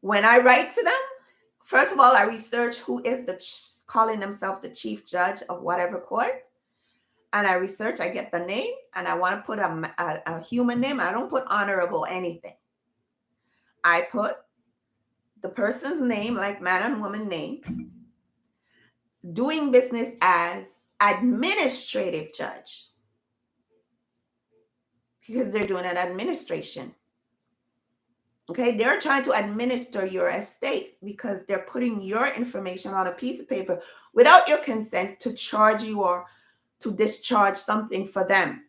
when I write to them, first of all, I research who is calling themselves the chief judge of whatever court. And I research, I get the name, and I want to put a human name. I don't put honorable anything. I put the person's name, like man and woman name, doing business as administrative judge. Because they're doing an administration. Okay, they're trying to administer your estate because they're putting your information on a piece of paper without your consent to charge you or to discharge something for them.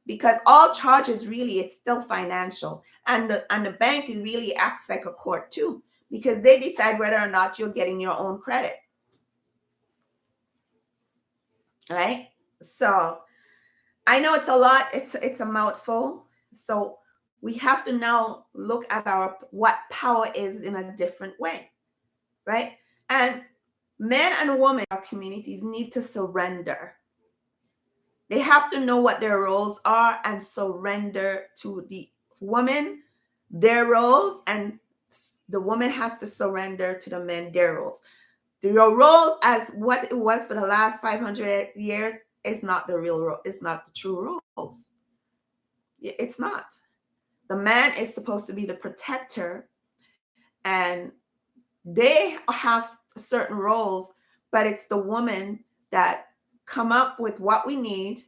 Because all charges really, it's still financial. And the bank really acts like a court too, because they decide whether or not you're getting your own credit. Right? So I know it's a lot, it's a mouthful. So we have to now look at what power is in a different way, right? And men and women in our communities need to surrender. They have to know what their roles are and surrender to the woman their roles, and the woman has to surrender to the men their roles. Your roles as what it was for the last 500 years is not the real role. It's not the true roles. It's not. The man is supposed to be the protector, and they have certain roles, but it's the woman that come up with what we need.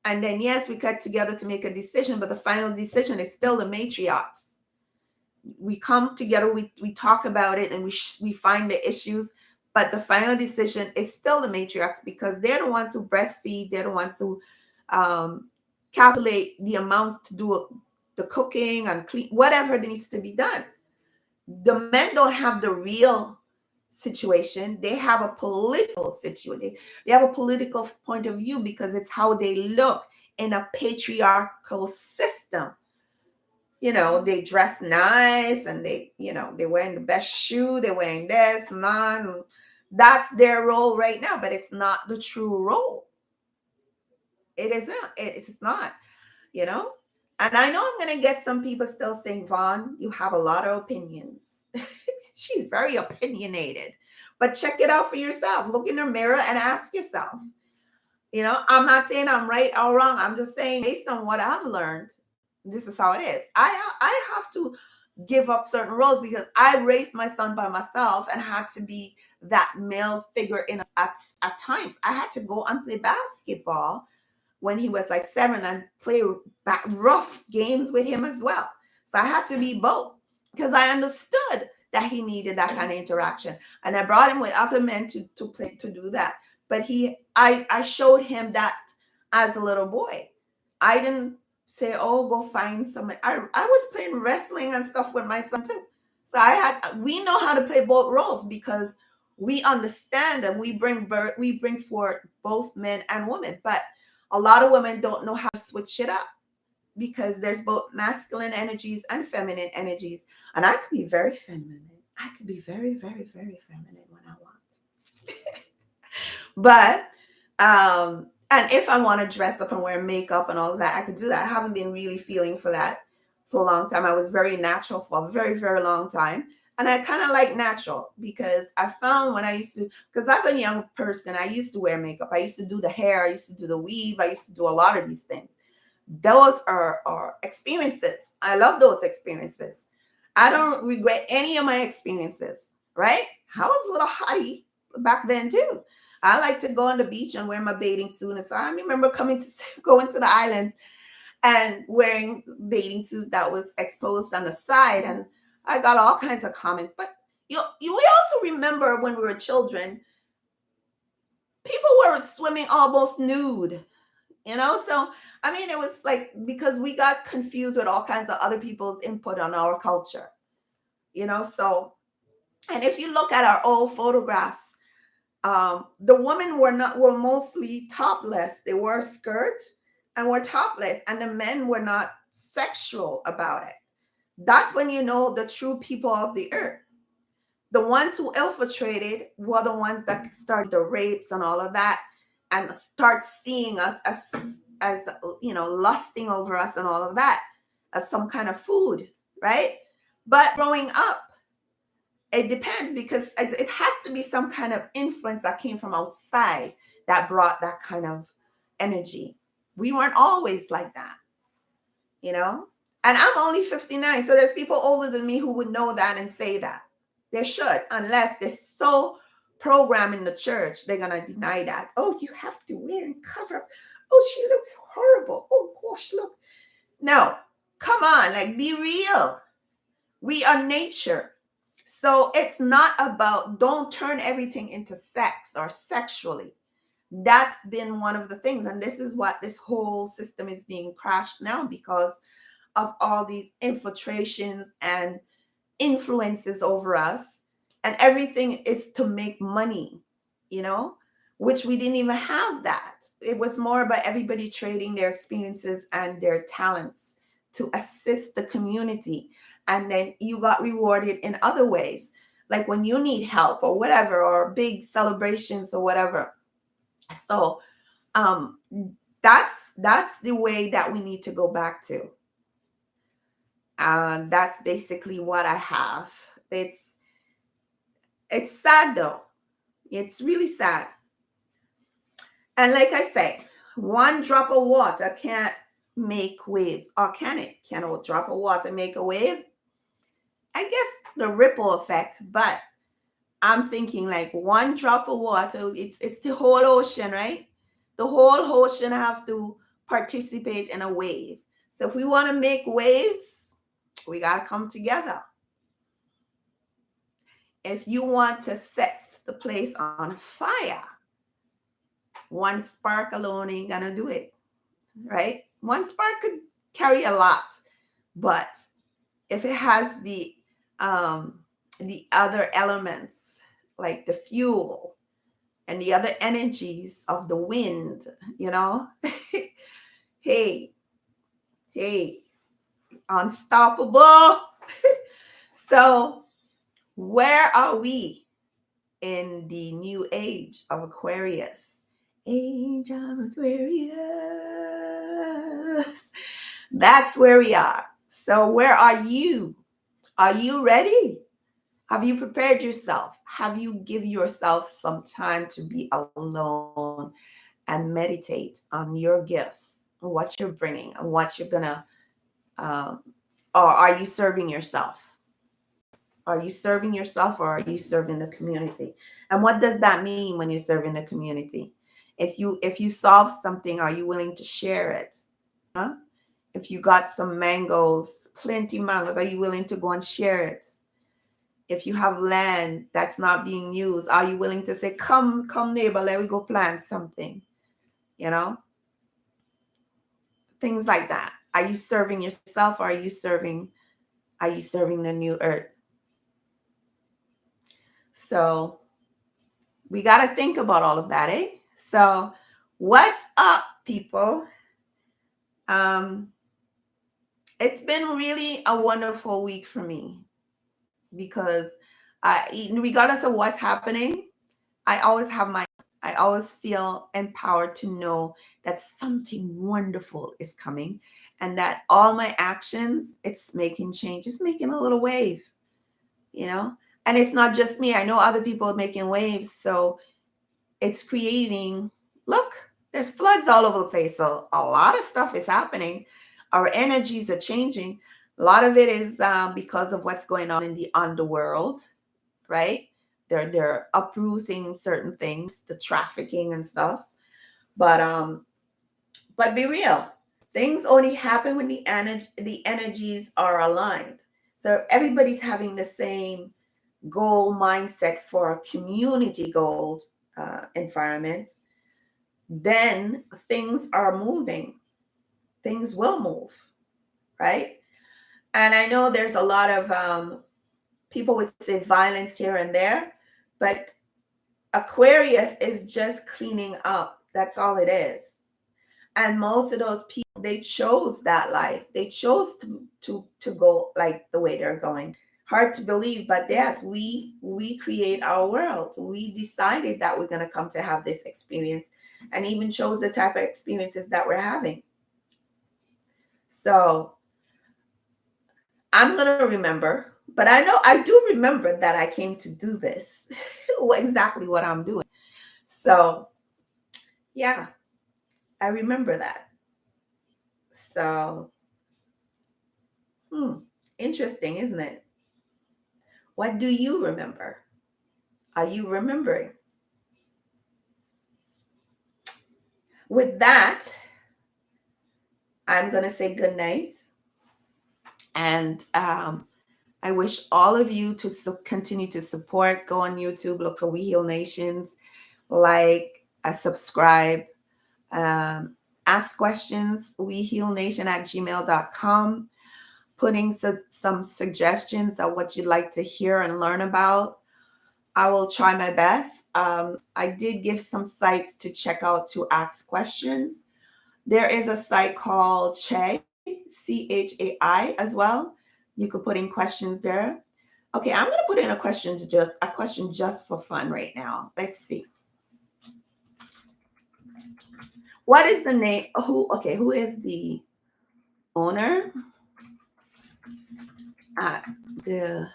And then, yes, we get together to make a decision, but the final decision is still the matriarchs. We come together, we talk about it, and we find the issues, but the final decision is still the matriarchs because they're the ones who breastfeed. They're the ones who calculate the amounts to do the cooking and clean, whatever needs to be done. The men don't have the real situation. They have a political situation. They have a political point of view because it's how they look in a patriarchal system. You know, they dress nice and they're wearing the best shoe. They're wearing this, man. That's their role right now, but it's not the true role. It is not. It's not, you know? And I know I'm going to get some people still saying, Vaughn, you have a lot of opinions. She's very opinionated. But check it out for yourself. Look in the mirror and ask yourself. You know, I'm not saying I'm right or wrong. I'm just saying based on what I've learned, this is how it is. I have to give up certain roles because I raised my son by myself and had to be that male figure at times. I had to go and play basketball when he was like 7 and play rough games with him as well. So I had to be both because I understood that he needed that kind of interaction. And I brought him with other men to play to do that. But I showed him that as a little boy. I didn't say, oh, go find someone. I was playing wrestling and stuff with my son too. So we know how to play both roles because we understand and we bring forth both men and women. But a lot of women don't know how to switch it up because there's both masculine energies and feminine energies. And I could be very feminine. I could be very, very, very feminine when I want. But and if I want to dress up and wear makeup and all of that, I could do that. I haven't been really feeling for that for a long time. I was very natural for a very, very long time. And I kind of like natural because I found when I used to, because as a young person, I used to wear makeup. I used to do the hair. I used to do the weave. I used to do a lot of these things. Those are experiences. I love those experiences. I don't regret any of my experiences, right? I was a little hottie back then too. I like to go on the beach and wear my bathing suit. And so I remember going to the islands and wearing bathing suit that was exposed on the side. And I got all kinds of comments. But we also remember when we were children, people were swimming almost nude, So, I mean, it was like because we got confused with all kinds of other people's input on our culture, So, and if you look at our old photographs, the women were mostly topless. They wore skirts and were topless, and the men were not sexual about it. That's when you know the true people of the earth. The ones who infiltrated were the ones that started the rapes and all of that, and start seeing us as lusting over us and all of that as some kind of food, right? But growing up, it depends because it has to be some kind of influence that came from outside that brought that kind of energy. We weren't always like that, you know? And I'm only 59, so there's people older than me who would know that and say that. They should, unless they're so programmed in the church, they're going to deny that. Oh, you have to wear and cover up. Oh, she looks horrible. Oh, gosh, look. No, come on, like be real. We are nature. So it's not about, don't turn everything into sex or sexually. That's been one of the things. And this is what this whole system is being crashed now because of all these infiltrations and influences over us. And everything is to make money, which we didn't even have that. It was more about everybody trading their experiences and their talents to assist the community. And then you got rewarded in other ways, like when you need help or whatever, or big celebrations or whatever. So that's the way that we need to go back to. And that's basically what I have. It's sad though. It's really sad. And like I say, one drop of water can't make waves, or can it? Can a drop of water make a wave? I guess the ripple effect, but I'm thinking like one drop of water, it's the whole ocean, right? The whole ocean have to participate in a wave. So if we want to make waves, we got to come together. If you want to set the place on fire, one spark alone ain't gonna do it, right? One spark could carry a lot, but if it has the other elements like the fuel and the other energies of the wind, hey, hey, unstoppable. So where are we in the new age of Aquarius? Age of Aquarius. That's where we are. So where are you? Are you ready? Have you prepared yourself? Have you give yourself some time to be alone and meditate on your gifts, what you're bringing, and what you're gonna Or are you serving yourself? Are you serving yourself, or are you serving the community? And what does that mean when you're serving the community? If you solve something, are you willing to share it? Huh? If you got some mangoes, plenty mangoes, are you willing to go and share it? If you have land that's not being used, are you willing to say, come neighbor, let we go plant something? You know, things like that. Are you serving yourself, or are you serving the new earth? So we got to think about all of that, eh? So what's up, people? Um, it's been really a wonderful week for me, because regardless of what's happening, I always have I always feel empowered to know that something wonderful is coming, and that all my actions, it's making change, it's making a little wave, you know? And it's not just me. I know other people are making waves. So it's creating, look, there's floods all over the place. So a lot of stuff is happening. Our energies are changing. A lot of it is because of what's going on in the underworld, right? They're uprooting certain things, the trafficking and stuff. But be real. Things only happen when the energies are aligned. So if everybody's having the same goal mindset for a community goal environment, then things are moving. Things will move, right? And I know there's a lot of people would say violence here and there, but Aquarius is just cleaning up. That's all it is. And most of those people, they chose that life. They chose to go like the way they're going. Hard to believe, but yes, we create our world. We decided that we're going to come to have this experience, and even chose the type of experiences that we're having. So I'm going to remember, but I know I do remember that I came to do this, exactly what I'm doing. So yeah, I remember that. So interesting, isn't it? What do you remember? Are you remembering? With that, I'm going to say good night. And I wish all of you to continue to support. Go on YouTube, look for We Heal Nations, like, subscribe, ask questions, wehealnation@gmail.com, putting some suggestions of what you'd like to hear and learn about. I will try my best. I did give some sites to check out to ask questions. There is a site called Chai, CHAI as well. You could put in questions there. Okay, I'm going to put in a question just for fun right now. Let's see. What is the name? Who is the owner at the,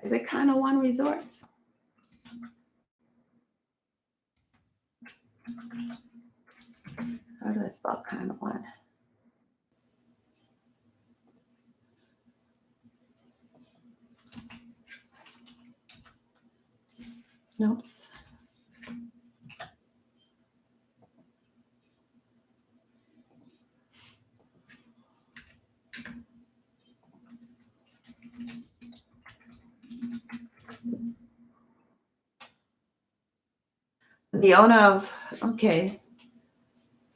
is it Kind of One Resorts? How do I spell Kind of One? Nope. The owner of, okay,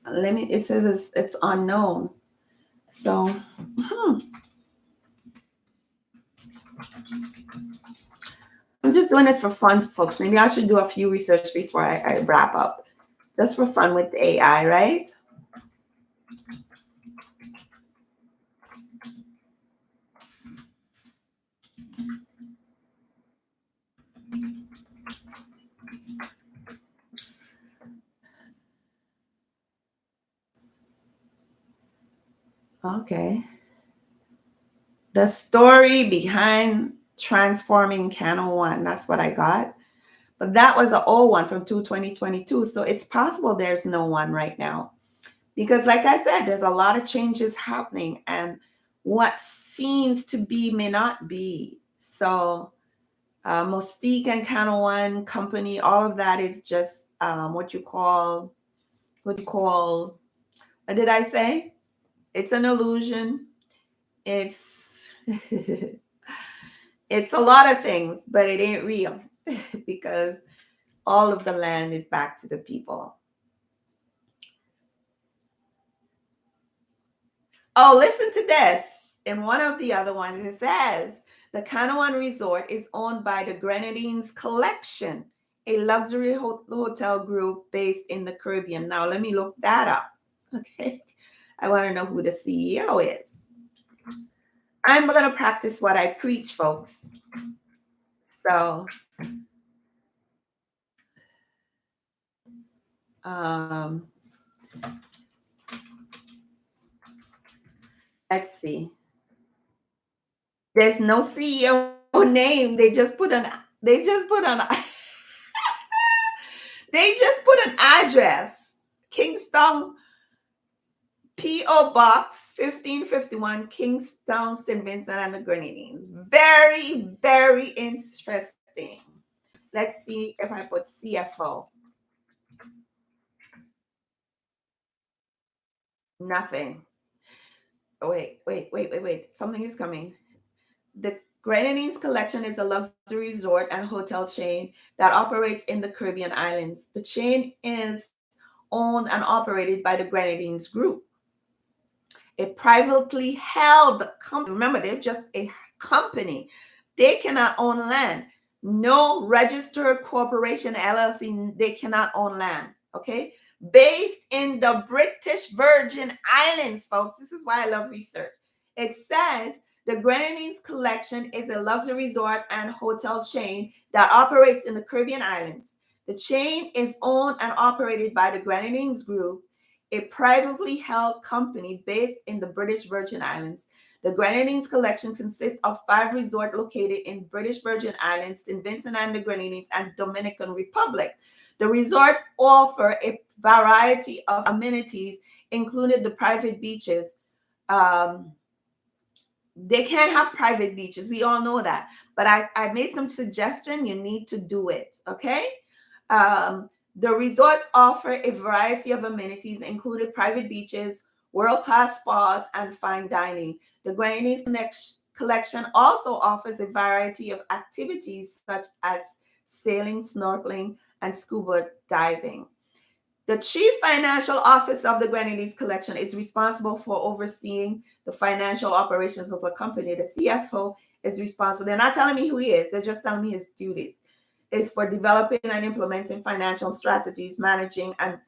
it says it's unknown. So, I'm just doing this for fun, folks. Maybe I should do a few research before I wrap up. Just for fun with AI, right? Okay. The story behind transforming Canon One. That's what I got. But that was an old one from 2022. So it's possible there's no one right now. Because, like I said, there's a lot of changes happening, and what seems to be may not be. So, Mustique and Canon One Company, all of that is just what did I say? It's an illusion. It's it's a lot of things, but it ain't real because all of the land is back to the people. Oh, listen to this. In one of the other ones, it says the Canawan Resort is owned by the Grenadines Collection, a luxury hotel group based in the Caribbean. Now, let me look that up. Okay. I want to know who the CEO is. I'm going to practice what I preach, folks. So, let's see. There's no CEO name. They just put an they just put an they just put an address. Kingston, P.O. Box 1551, Kingstown, St. Vincent and the Grenadines. Very, very interesting. Let's see if I put CFO. Nothing. Oh, wait. Something is coming. The Grenadines Collection is a luxury resort and hotel chain that operates in the Caribbean islands. The chain is owned and operated by the Grenadines Group, a privately held company. Remember, they're just a company. They cannot own land. No registered corporation, LLC, they cannot own land. Okay? Based in the British Virgin Islands, folks. This is why I love research. It says the Grenadines Collection is a luxury resort and hotel chain that operates in the Caribbean islands. The chain is owned and operated by the Grenadines Group, a privately held company based in the British Virgin Islands. The Grenadines Collection consists of 5 resorts located in British Virgin Islands, St. Vincent and the Grenadines, and Dominican Republic. The resorts offer a variety of amenities, including the private beaches. They can't have private beaches. We all know that. But I made some suggestion. You need to do it. Okay? The resorts offer a variety of amenities, including private beaches, world-class spas, and fine dining. The Grenadines Collection also offers a variety of activities such as sailing, snorkeling, and scuba diving. The Chief Financial Officer of the Grenadines Collection is responsible for overseeing the financial operations of the company. The CFO is responsible. They're not telling me who he is. They're just telling me his duties. It's for developing and implementing financial strategies, managing and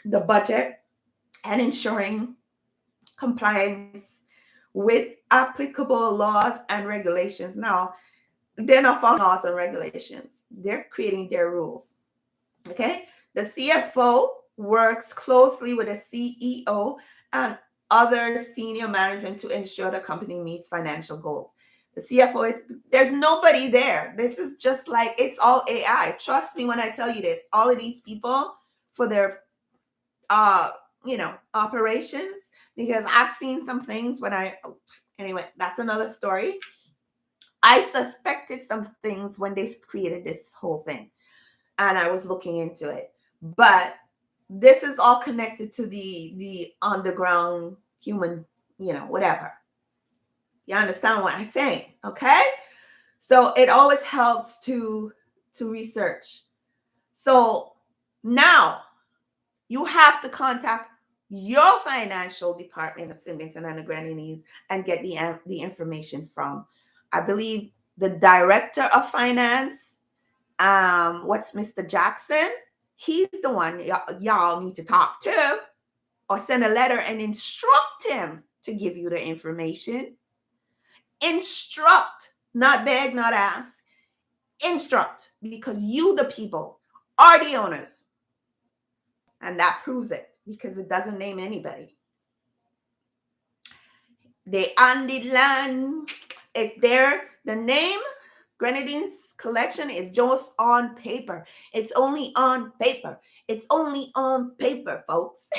the budget, and ensuring compliance with applicable laws and regulations. Now, they're not following laws and regulations. They're creating their rules. Okay. The CFO works closely with the CEO and other senior management to ensure the company meets financial goals. The CFO there's nobody there. This is just like, it's all AI. Trust me when I tell you this. All of these people for their, operations, because I've seen some things anyway, that's another story. I suspected some things when they created this whole thing, and I was looking into it. But this is all connected to the underground human, whatever. You understand what I'm saying? Okay. So it always helps to research. So now you have to contact your financial department of St. Vincent and the Grenadines and get the information from, I believe, the director of finance. What's Mr. Jackson? He's the one y'all need to talk to, or send a letter and instruct him to give you the information. Instruct, not beg, not ask. Instruct, because you, the people, are the owners. And that proves it, because it doesn't name anybody. They own the land. The name Grenadine's collection is just on paper. It's only on paper. It's only on paper, folks.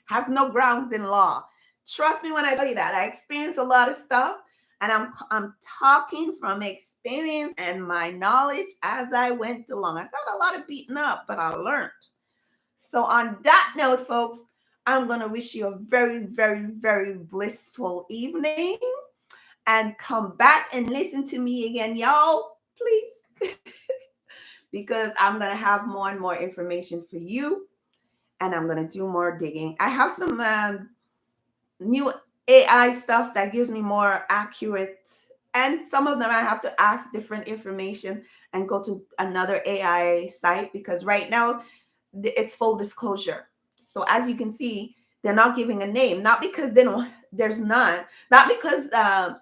Has no grounds in law. Trust me when I tell you that. I experienced a lot of stuff, and I'm talking from experience and my knowledge as I went along. I got a lot of beaten up, but I learned. So on that note, folks, I'm going to wish you a very, very, very blissful evening, and come back and listen to me again, y'all, please, because I'm going to have more and more information for you, and I'm going to do more digging. I have some new AI stuff that gives me more accurate, and some of them I have to ask different information and go to another AI site, because right now it's full disclosure. So as you can see, they're not giving a name, not because they don't, there's none, not because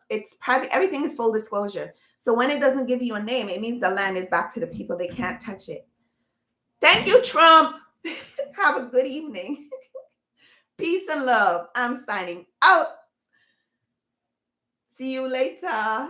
it's private. Everything is full disclosure. So when it doesn't give you a name, it means the land is back to the people. They can't touch it. Thank you, Trump. Have a good evening. Peace and love. I'm signing out. See you later.